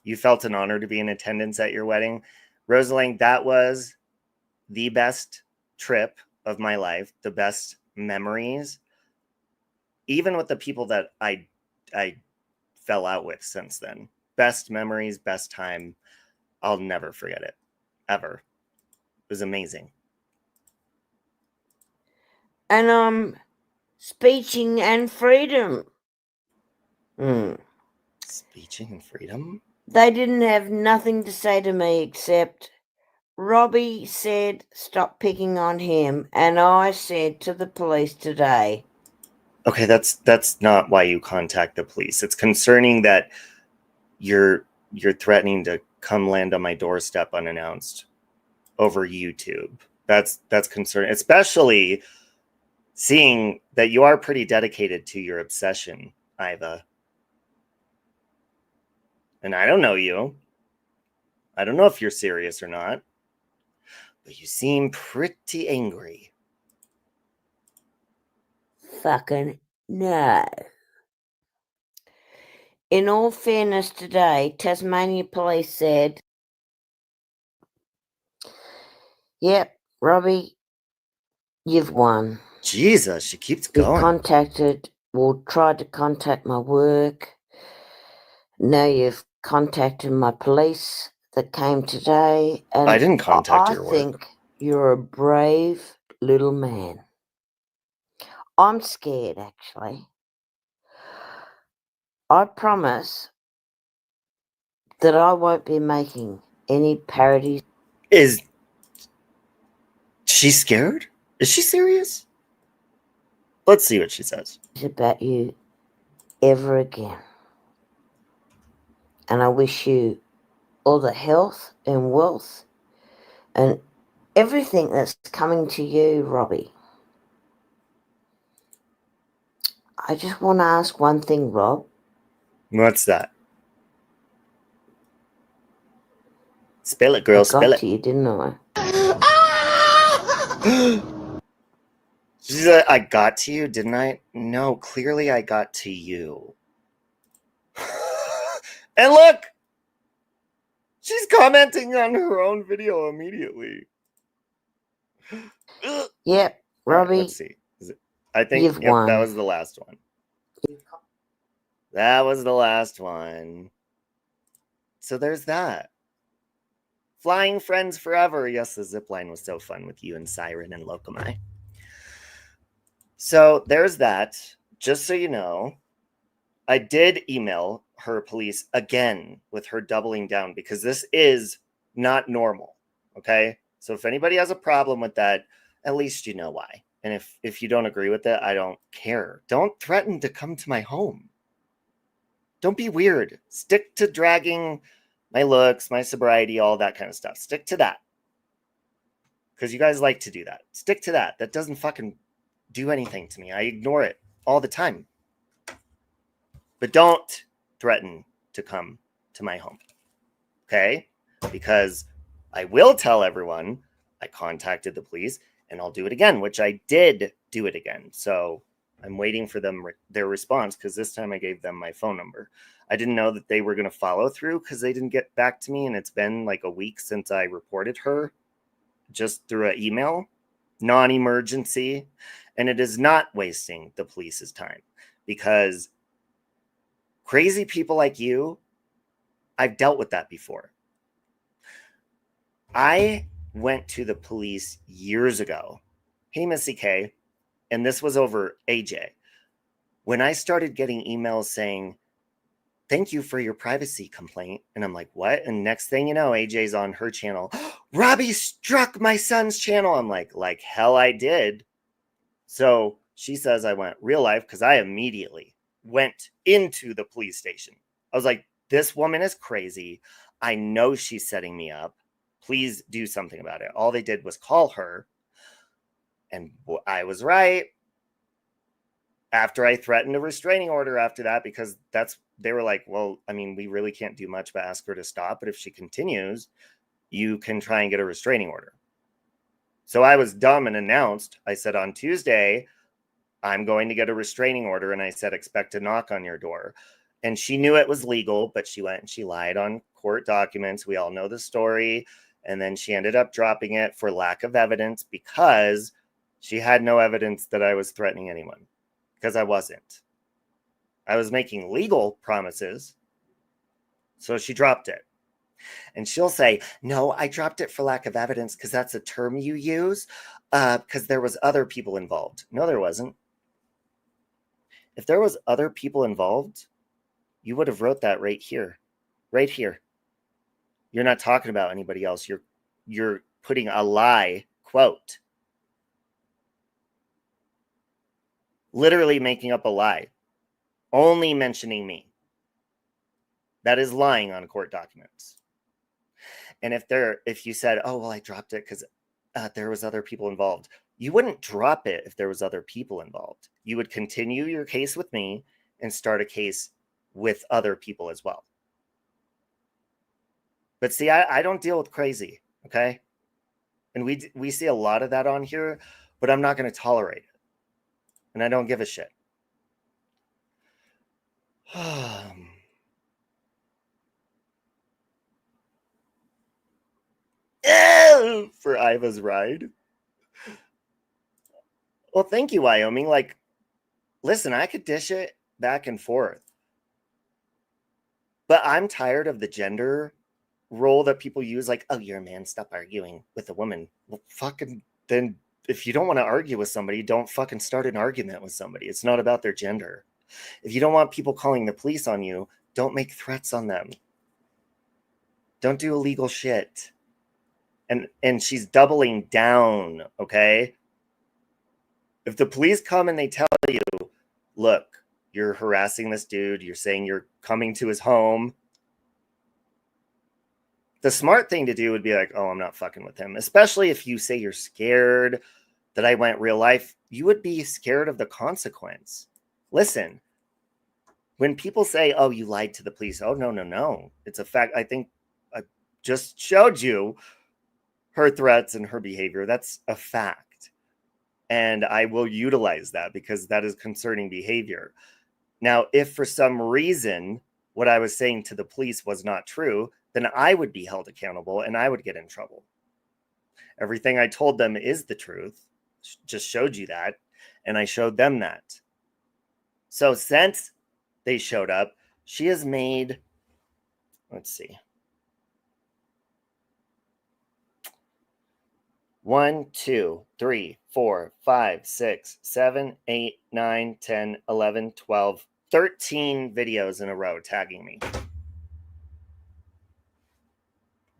You felt an honor to be in attendance at your wedding. Rosaline, that was the best trip of my life, the best memories, even with the people that I fell out with since then. Best memories, best time. I'll never forget it, ever. It was amazing. And speeching and freedom. Speeching and freedom? They didn't have nothing to say to me except Robbie said stop picking on him, and I said to the police today. Okay, that's not why you contact the police. It's concerning that you're threatening to come land on my doorstep unannounced over YouTube. That's concerning, especially seeing that you are pretty dedicated to your obsession, Iva. And I don't know you. I don't know if you're serious or not, but you seem pretty angry. Fucking no. In all fairness today, Tasmania Police said, yep, Robbie, you've won. Jesus, she keeps going. Tried to contact my work. Now you've contacted my police that came today. And I didn't contact your work. I think you're a brave little man. I'm scared, actually. I promise that I won't be making any parodies. Is she scared? Is she serious? Let's see what she says. About you ever again. And I wish you all the health and wealth and everything that's coming to you, Robbie. I just want to ask one thing, Rob. What's that? Spill it, girl, spill I got it. to you, didn't I? She said, I got to you, didn't I? No, clearly I got to you. And look! She's commenting on her own video immediately. Yep, Robbie. Right, let's see. I think you've won. That was the last one. That was the last one. So there's that. Flying friends forever. Yes, the zip line was so fun with you and Siren and Locomai. So there's that. Just so you know, I did email her police again with her doubling down because this is not normal. Okay? So if anybody has a problem with that, at least you know why. And if you don't agree with it, I don't care. Don't threaten to come to my home. Don't be weird. Stick to dragging my looks, my sobriety, all that kind of stuff. Stick to that. Because you guys like to do that. Stick to that. That doesn't fucking do anything to me. I ignore it all the time. But don't threaten to come to my home. Okay? Because I will tell everyone I contacted the police, and I'll do it again, which I did do it again. So I'm waiting for their response, because this time I gave them my phone number. I didn't know that they were going to follow through because they didn't get back to me, and it's been like a week since I reported her just through an email, non-emergency, and it is not wasting the police's time, because crazy people like you, I've dealt with that before. I went to the police years ago. Hey, Missy K. And this was over AJ. When I started getting emails saying, thank you for your privacy complaint. And I'm like, what? And next thing you know, AJ's on her channel. Robbie struck my son's channel. I'm like hell I did. So she says I went real life, because I immediately went into the police station. I was like, this woman is crazy. I know she's setting me up. Please do something about it. All they did was call her. And I was right. After I threatened a restraining order after that, because they were like, well, I mean, we really can't do much but ask her to stop. But if she continues, you can try and get a restraining order. So I was dumb and announced, I said on Tuesday, I'm going to get a restraining order. And I said, expect a knock on your door. And she knew it was legal, but she went and she lied on court documents. We all know the story. And then she ended up dropping it for lack of evidence, because she had no evidence that I was threatening anyone, because I wasn't. I was making legal promises. So she dropped it. And she'll say, no, I dropped it for lack of evidence because that's a term you use, because there was other people involved. No, there wasn't. If there was other people involved, you would have wrote that right here. Right here. You're not talking about anybody else. You're putting a lie, quote. Literally making up a lie. Only mentioning me. That is lying on court documents. And if you said, oh, well, I dropped it because there was other people involved, you wouldn't drop it if there was other people involved. You would continue your case with me and start a case with other people as well. But see, I don't deal with crazy, okay? And we see a lot of that on here, but I'm not going to tolerate it. And I don't give a shit. For Iva's ride. Well, thank you, Wyoming. Like, listen, I could dish it back and forth. But I'm tired of the gender role that people use. Like, oh, you're a man, stop arguing with a woman. Well, fucking, then if you don't want to argue with somebody, don't fucking start an argument with somebody. It's not about their gender. If you don't want people calling the police on you, don't make threats on them. Don't do illegal shit. And she's doubling down, okay? If the police come and they tell you, look, you're harassing this dude, you're saying you're coming to his home, the smart thing to do would be like, oh, I'm not fucking with him. Especially if you say you're scared that I went real life, you would be scared of the consequence. Listen, when people say, oh, you lied to the police, oh, no. It's a fact. I think I just showed you her threats and her behavior. That's a fact. And I will utilize that because that is concerning behavior. Now, if for some reason what I was saying to the police was not true, then I would be held accountable and I would get in trouble. Everything I told them is the truth. Just showed you that. And I showed them that. So since they showed up, she has made, let's see, 1, 2, 3, 4, 5, 6, 7, 8, 9, 10, 11, 12, 13 videos in a row tagging me.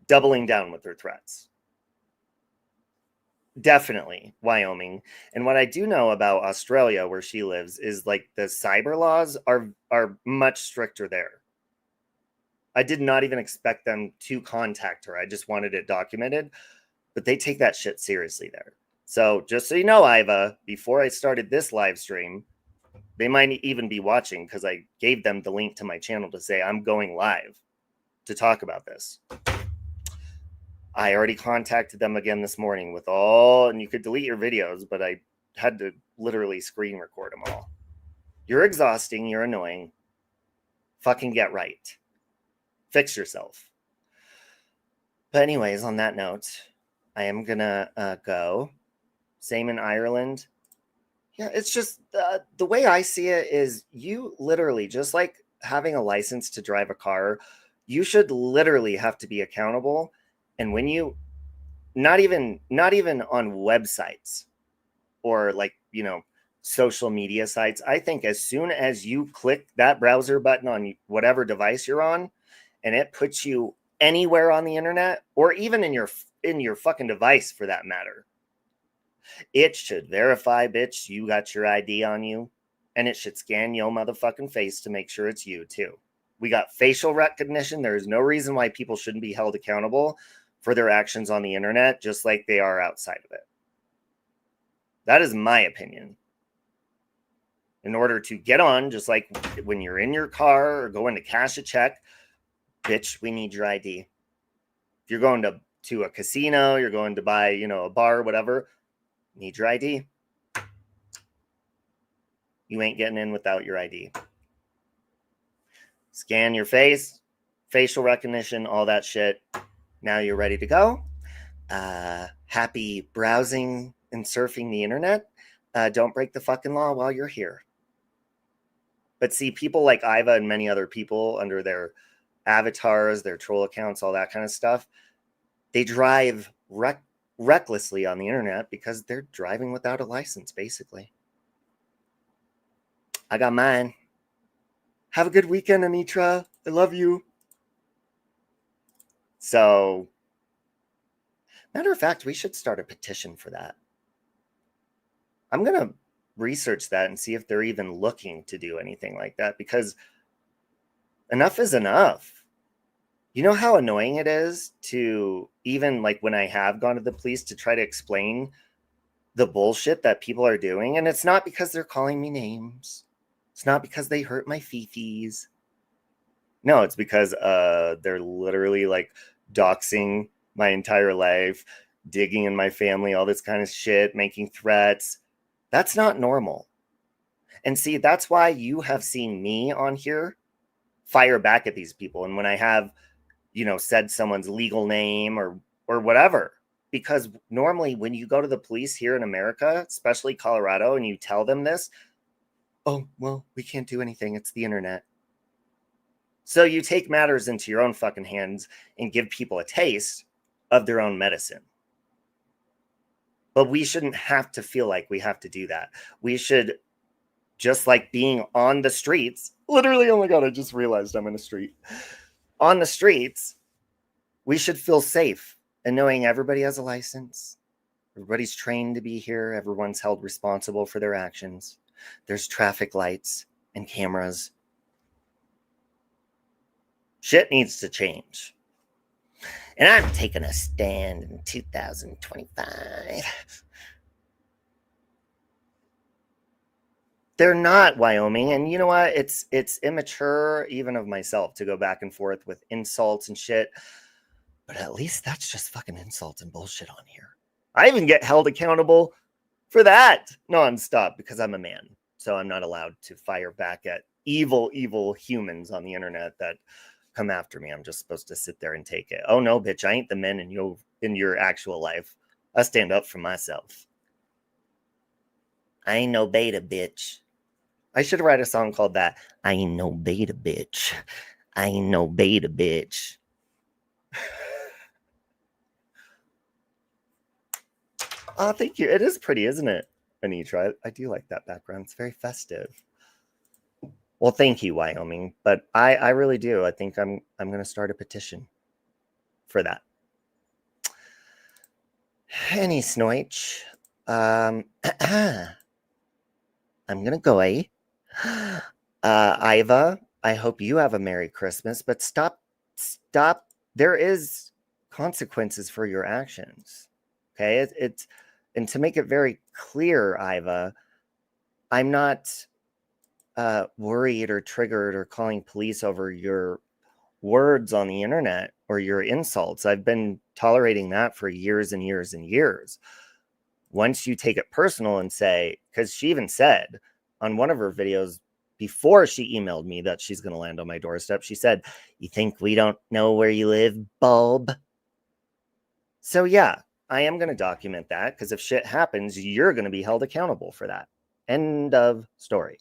Doubling down with her threats. Definitely Wyoming. And what I do know about Australia, where she lives, is like the cyber laws are much stricter there. I did not even expect them to contact her. I just wanted it documented. But they take that shit seriously there. So just so you know, Iva, before I started this live stream, they might even be watching because I gave them the link to my channel to say I'm going live to talk about this. I already contacted them again this morning with all, and you could delete your videos, but I had to literally screen record them all. You're exhausting. You're annoying. Fucking get right. Fix yourself. But anyways, on that note, I am gonna go. Same in Ireland. Yeah, it's just the way I see it is you literally, just like having a license to drive a car, you should literally have to be accountable. And when you, not even on websites or like, social media sites, I think as soon as you click that browser button on whatever device you're on and it puts you anywhere on the internet or even in your fucking device for that matter, it should verify, bitch, you got your ID on you, and it should scan your motherfucking face to make sure it's you too. We got facial recognition. There is no reason why people shouldn't be held accountable for their actions on the internet, just like they are outside of it. That is my opinion. In order to get on, just like when you're in your car or going to cash a check, bitch, we need your ID. If you're going to a casino, you're going to buy, a bar, whatever, need your ID. You ain't getting in without your ID. Scan your face, facial recognition, all that shit. Now you're ready to go. Happy browsing and surfing the internet. Don't break the fucking law while you're here. But see, people like Iva and many other people under their avatars, their troll accounts, all that kind of stuff, they drive recklessly on the internet because they're driving without a license, basically. I got mine. Have a good weekend, Anitra. I love you. So, matter of fact, we should start a petition for that. I'm going to research that and see if they're even looking to do anything like that, because enough is enough. You know how annoying it is to even, like, when I have gone to the police to try to explain the bullshit that people are doing, and it's not because they're calling me names. It's not because they hurt my fifis. No, it's because they're literally like doxing my entire life, digging in my family, all this kind of shit, making threats. That's not normal. And see, that's why you have seen me on here fire back at these people. And when I have, said someone's legal name or whatever, because normally when you go to the police here in America, especially Colorado, and you tell them this, oh, well, we can't do anything. It's the internet. So you take matters into your own fucking hands and give people a taste of their own medicine. But we shouldn't have to feel like we have to do that. We should, just like being on the streets, literally, oh my God, I just realized I'm in a street. On the streets, we should feel safe and knowing everybody has a license. Everybody's trained to be here. Everyone's held responsible for their actions. There's traffic lights and cameras. Shit needs to change. And I'm taking a stand in 2025. They're not, Wyoming. And you know what? It's immature even of myself to go back and forth with insults and shit. But at least that's just fucking insults and bullshit on here. I even get held accountable for that nonstop because I'm a man. So I'm not allowed to fire back at evil humans on the internet that come after me. I'm just supposed to sit there and take it. Oh no, bitch, I ain't the men in your actual life. I stand up for myself. I ain't no beta, bitch. I should write a song called that. I ain't no beta, bitch. I ain't no beta, bitch. Oh, thank you. It is pretty, isn't it, Anitra? I do like that background. It's very festive. Well, thank you, Wyoming. But I really do. I think I'm going to start a petition for that. Any snoich. I'm going to go, Iva, I hope you have a Merry Christmas, but stop stop. There is consequences for your actions. Okay. It's, and to make it very clear, Iva, I'm not worried or triggered or calling police over your words on the internet or your insults. I've been tolerating that for years and years and years. Once you take it personal and say, because she even said on one of her videos before she emailed me that she's going to land on my doorstep, she said, "You think we don't know where you live, bulb?" So yeah, I am going to document that, because if shit happens, you're going to be held accountable for that. End of story.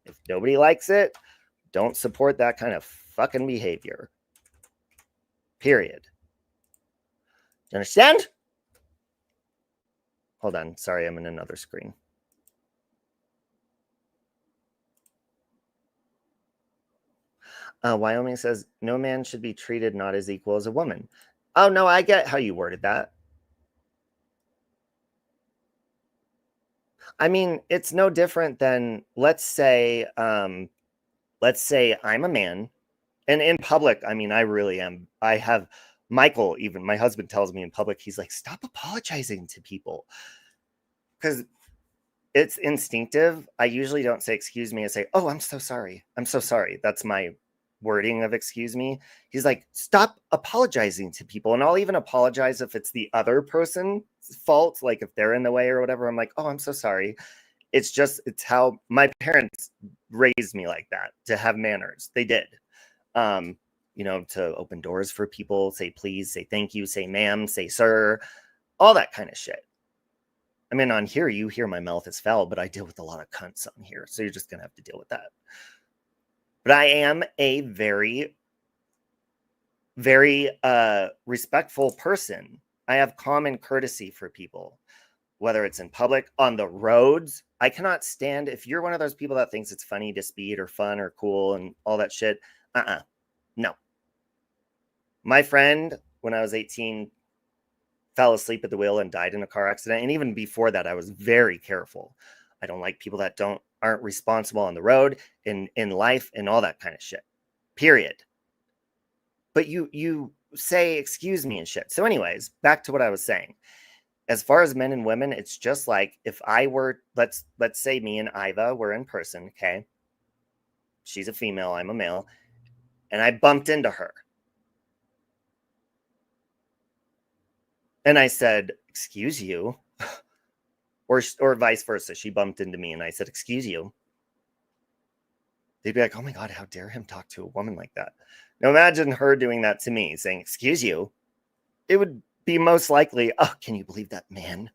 If nobody likes it, don't support that kind of fucking behavior. Period. You understand? Hold on. Sorry, I'm in another screen. Wyoming says, no man should be treated not as equal as a woman. Oh, no, I get how you worded that. I mean, it's no different than, let's say I'm a man, and in public, I mean, I really am. I have Michael, even my husband, tells me in public, he's like, stop apologizing to people, because it's instinctive. I usually don't say excuse me. I say, oh, I'm so sorry. I'm so sorry. That's my wording of excuse me. He's like, stop apologizing to people. And I'll even apologize if it's the other person's fault, like if they're in the way or whatever. I'm like, oh, I'm so sorry. It's how my parents raised me, like that, to have manners. They did. To open doors for people, say please, say thank you, say ma'am, say sir, all that kind of shit. I mean, on here, you hear my mouth is foul, but I deal with a lot of cunts on here. So you're just going to have to deal with that. But I am a very, very respectful person. I have common courtesy for people, whether it's in public, on the roads. I cannot stand, if you're one of those people that thinks it's funny to speed or fun or cool and all that shit. No. My friend, when I was 18, fell asleep at the wheel and died in a car accident. And even before that, I was very careful. I don't like people that aren't responsible on the road, in life, and all that kind of shit. Period. But you say excuse me and shit. So anyways, back to what I was saying. As far as men and women, it's just like if I were, let's say me and Iva were in person, okay? She's a female, I'm a male, and I bumped into her. And I said, excuse you. Or vice versa. She bumped into me and I said, excuse you. They'd be like, oh my God, how dare him talk to a woman like that? Now imagine her doing that to me, saying, excuse you. It would be most likely, oh, can you believe that man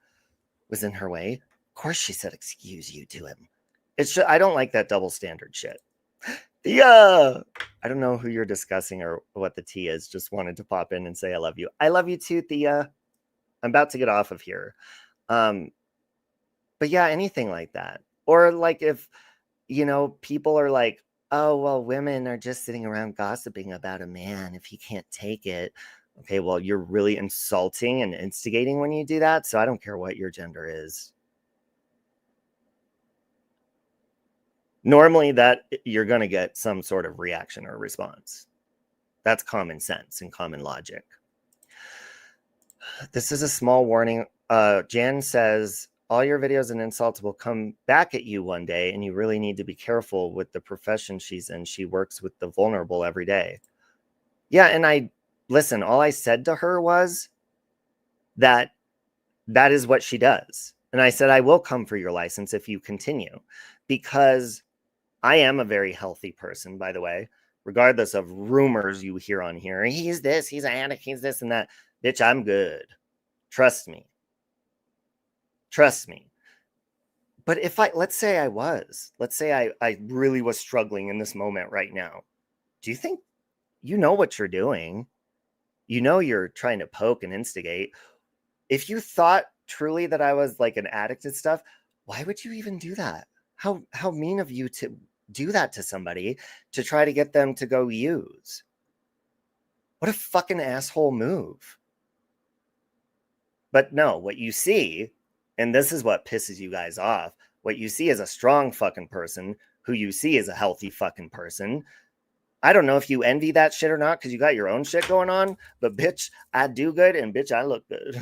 was in her way? Of course she said, excuse you to him. I don't like that double standard shit. Thea, I don't know who you're discussing or what the tea is. Just wanted to pop in and say I love you. I love you too, Thea. I'm about to get off of here. But yeah, anything like that. Or like if, people are like, oh, well, women are just sitting around gossiping about a man if he can't take it. Okay, well, you're really insulting and instigating when you do that. So I don't care what your gender is. Normally that you're going to get some sort of reaction or response. That's common sense and common logic. This is a small warning. Jan says, all your videos and insults will come back at you one day, and you really need to be careful with the profession she's in. She works with the vulnerable every day. Yeah, and listen, all I said to her was that is what she does. And I said, I will come for your license if you continue, because I am a very healthy person, by the way, regardless of rumors you hear on here. He's this, he's an addict, he's this and that. Bitch, I'm good. Trust me. Trust me. But let's say I really was struggling in this moment right now. Do you think you know what you're doing? You know you're trying to poke and instigate. If you thought truly that I was like an addict and stuff, why would you even do that? How mean of you to do that to somebody, to try to get them to go use. What a fucking asshole move. But no, what you see, and this is what pisses you guys off, what you see is a strong fucking person who you see is a healthy fucking person I don't know if you envy that shit or not because you got your own shit going on, but bitch, I do good and bitch, I look good.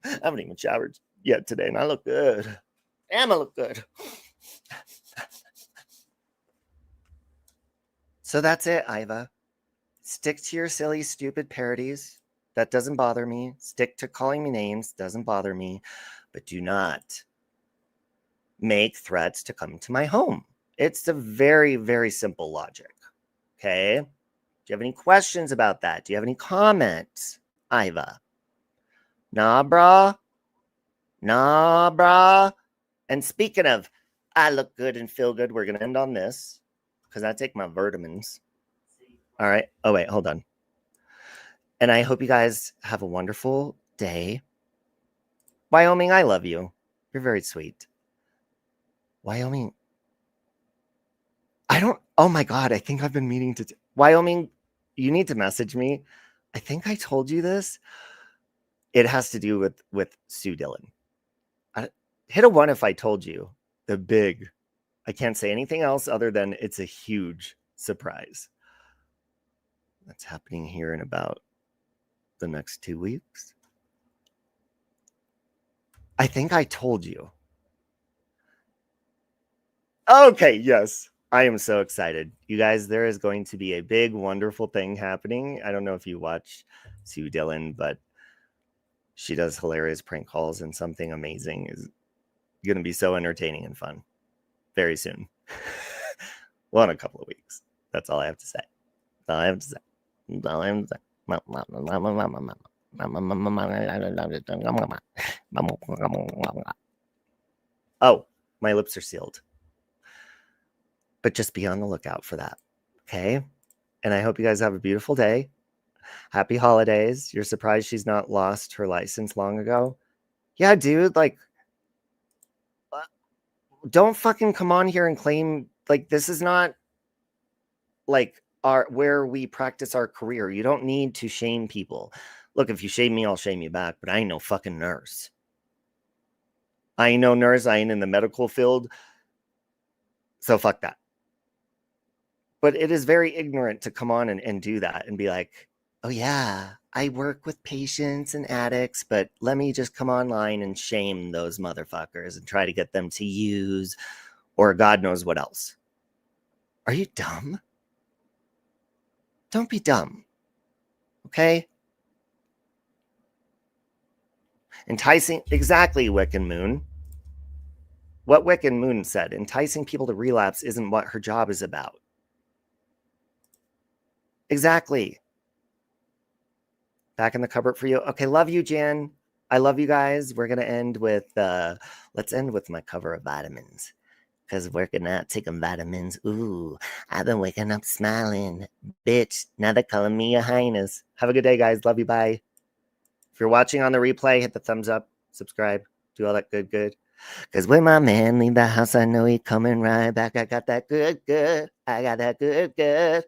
I haven't even showered yet today and I look good. Damn, I look good. So that's it, Iva. Stick to your silly, stupid parodies. That doesn't bother me. Stick to calling me names. Doesn't bother me. But do not make threats to come to my home. It's a very, very simple logic. Okay? Do you have any questions about that? Do you have any comments, Iva? Nah, brah. Nah, brah. And speaking of, I look good and feel good, we're going to end on this because I take my vitamins. All right. Oh, wait, hold on. And I hope you guys have a wonderful day. Wyoming, I love you. You're very sweet. Wyoming. Oh my God, I think I've been meaning to. Wyoming, you need to message me. I think I told you this. It has to do with Sue Dillon. Hit a 1 if I told you. The big. I can't say anything else other than it's a huge surprise. That's happening here in about the next 2 weeks. I think I told you. Okay, yes. I am so excited. You guys, there is going to be a big, wonderful thing happening. I don't know if you watch Sue Dillon, but she does hilarious prank calls, and something amazing is going to be so entertaining and fun very soon. Well, in a couple of weeks. That's all I have to say. That's all I have to say. That's all I have to say. Oh, my lips are sealed. But just be on the lookout for that. Okay? And I hope you guys have a beautiful day. Happy holidays. You're surprised she's not lost her license long ago? Yeah, dude, like, don't fucking come on here and claim, like, this is not, like, where we practice our career. You don't need to shame people. Look, if you shame me, I'll shame you back, but I ain't no fucking nurse. I ain't no nurse. I ain't in the medical field. So fuck that. But it is very ignorant to come on and do that and be like, oh yeah, I work with patients and addicts, but let me just come online and shame those motherfuckers and try to get them to use or God knows what else. Are you dumb? Don't be dumb. Okay? Enticing, exactly, Wiccan Moon. What Wiccan Moon said, enticing people to relapse isn't what her job is about. Exactly. Back in the cupboard for you. Okay, love you, Jan. I love you guys. We're going to end with, let's end with my cover of vitamins. Because working out, taking vitamins. Ooh, I've been waking up smiling. Bitch, now they're calling me your highness. Have a good day, guys. Love you. Bye. If you're watching on the replay, hit the thumbs up, subscribe, do all that good. Because when my man leave the house, I know he coming right back. I got that good. I got that good.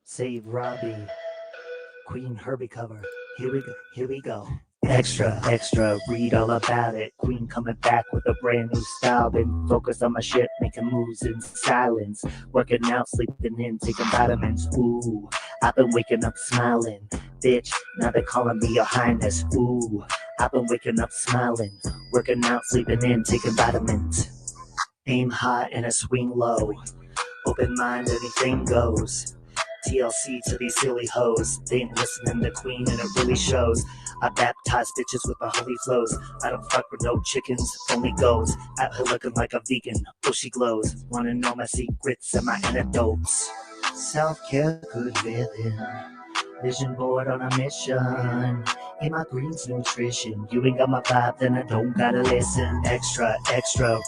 Save Robbie. Queen Herbie cover. Here we go. Extra, read all about it. Queen coming back with a brand new style. Been focused on my shit, making moves in silence. Working out, sleeping in, taking vitamins. Ooh, I've been waking up smiling. Bitch, now they're calling me your highness. Ooh, I've been waking up smiling. Working out, sleeping in, taking vitamins. Aim high and a swing low. Open mind, anything goes. TLC to these silly hoes. They ain't listening to Queen and it really shows. I baptize bitches with my holy flows. I don't fuck with no chickens, only goats. Out here looking like a vegan, oh she glows. Wanna know my secrets and my anecdotes. Self-care, good living. Vision board on a mission. In my greens nutrition. You ain't got my vibe, then I don't gotta listen. Extra,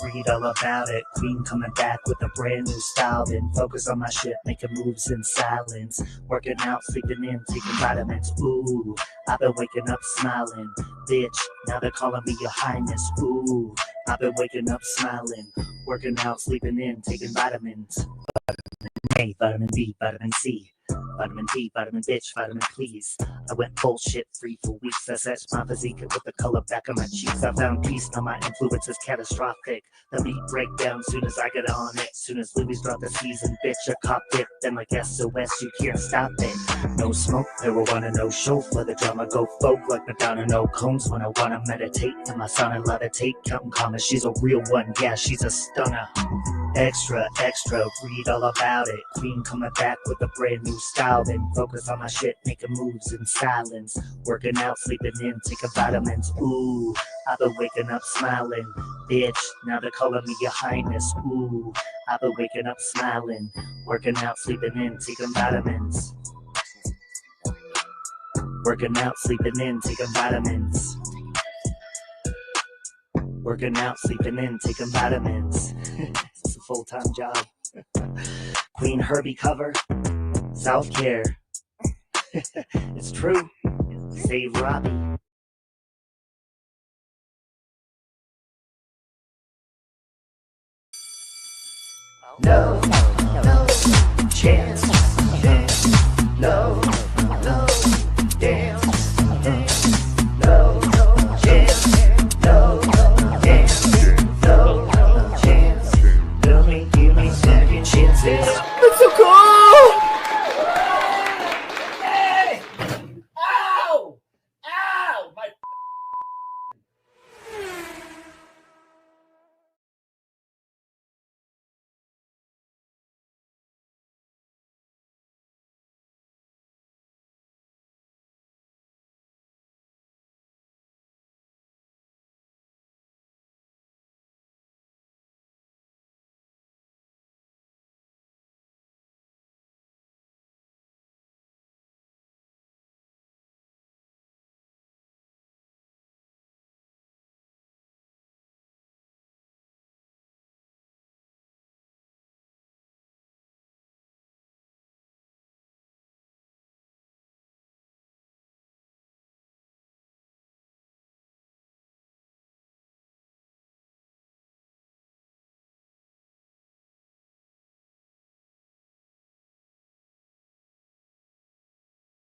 read all about it. Queen coming back with a brand new style. Been focused on my shit, making moves in silence. Working out, sleeping in, taking vitamins. Ooh, I've been waking up smiling. Bitch, now they're calling me your highness. Ooh, I've been waking up smiling. Working out, sleeping in, taking vitamins. Vitamin A, vitamin B, vitamin C. Vitamin D, vitamin bitch, vitamin please. I went bullshit free for weeks. I set my physique with the color back on my cheeks. I found peace, now my influence is catastrophic. The beat break down soon as I get on it. Soon as Louis drop the season, bitch, I copped it. Then like SOS, you can't stop it. No smoke, marijuana, no show. For the drama, go folk like Madonna, no cones. When I wanna meditate, and my son and levitate. Counting commas, she's a real one, yeah, she's a stunner. Extra, extra, read all about it. Queen coming back with a brand new style. Then focus on my shit, making moves in silence. Working out, sleeping in, taking vitamins. Ooh, I've been waking up smiling. Bitch, now they're calling me your highness. Ooh, I've been waking up smiling. Working out, sleeping in, taking vitamins. Working out, sleeping in, taking vitamins. Working out, sleeping in, taking vitamins. It's a full-time job. Queen Herbie cover, self-care. It's true. Save Robbie. No chance.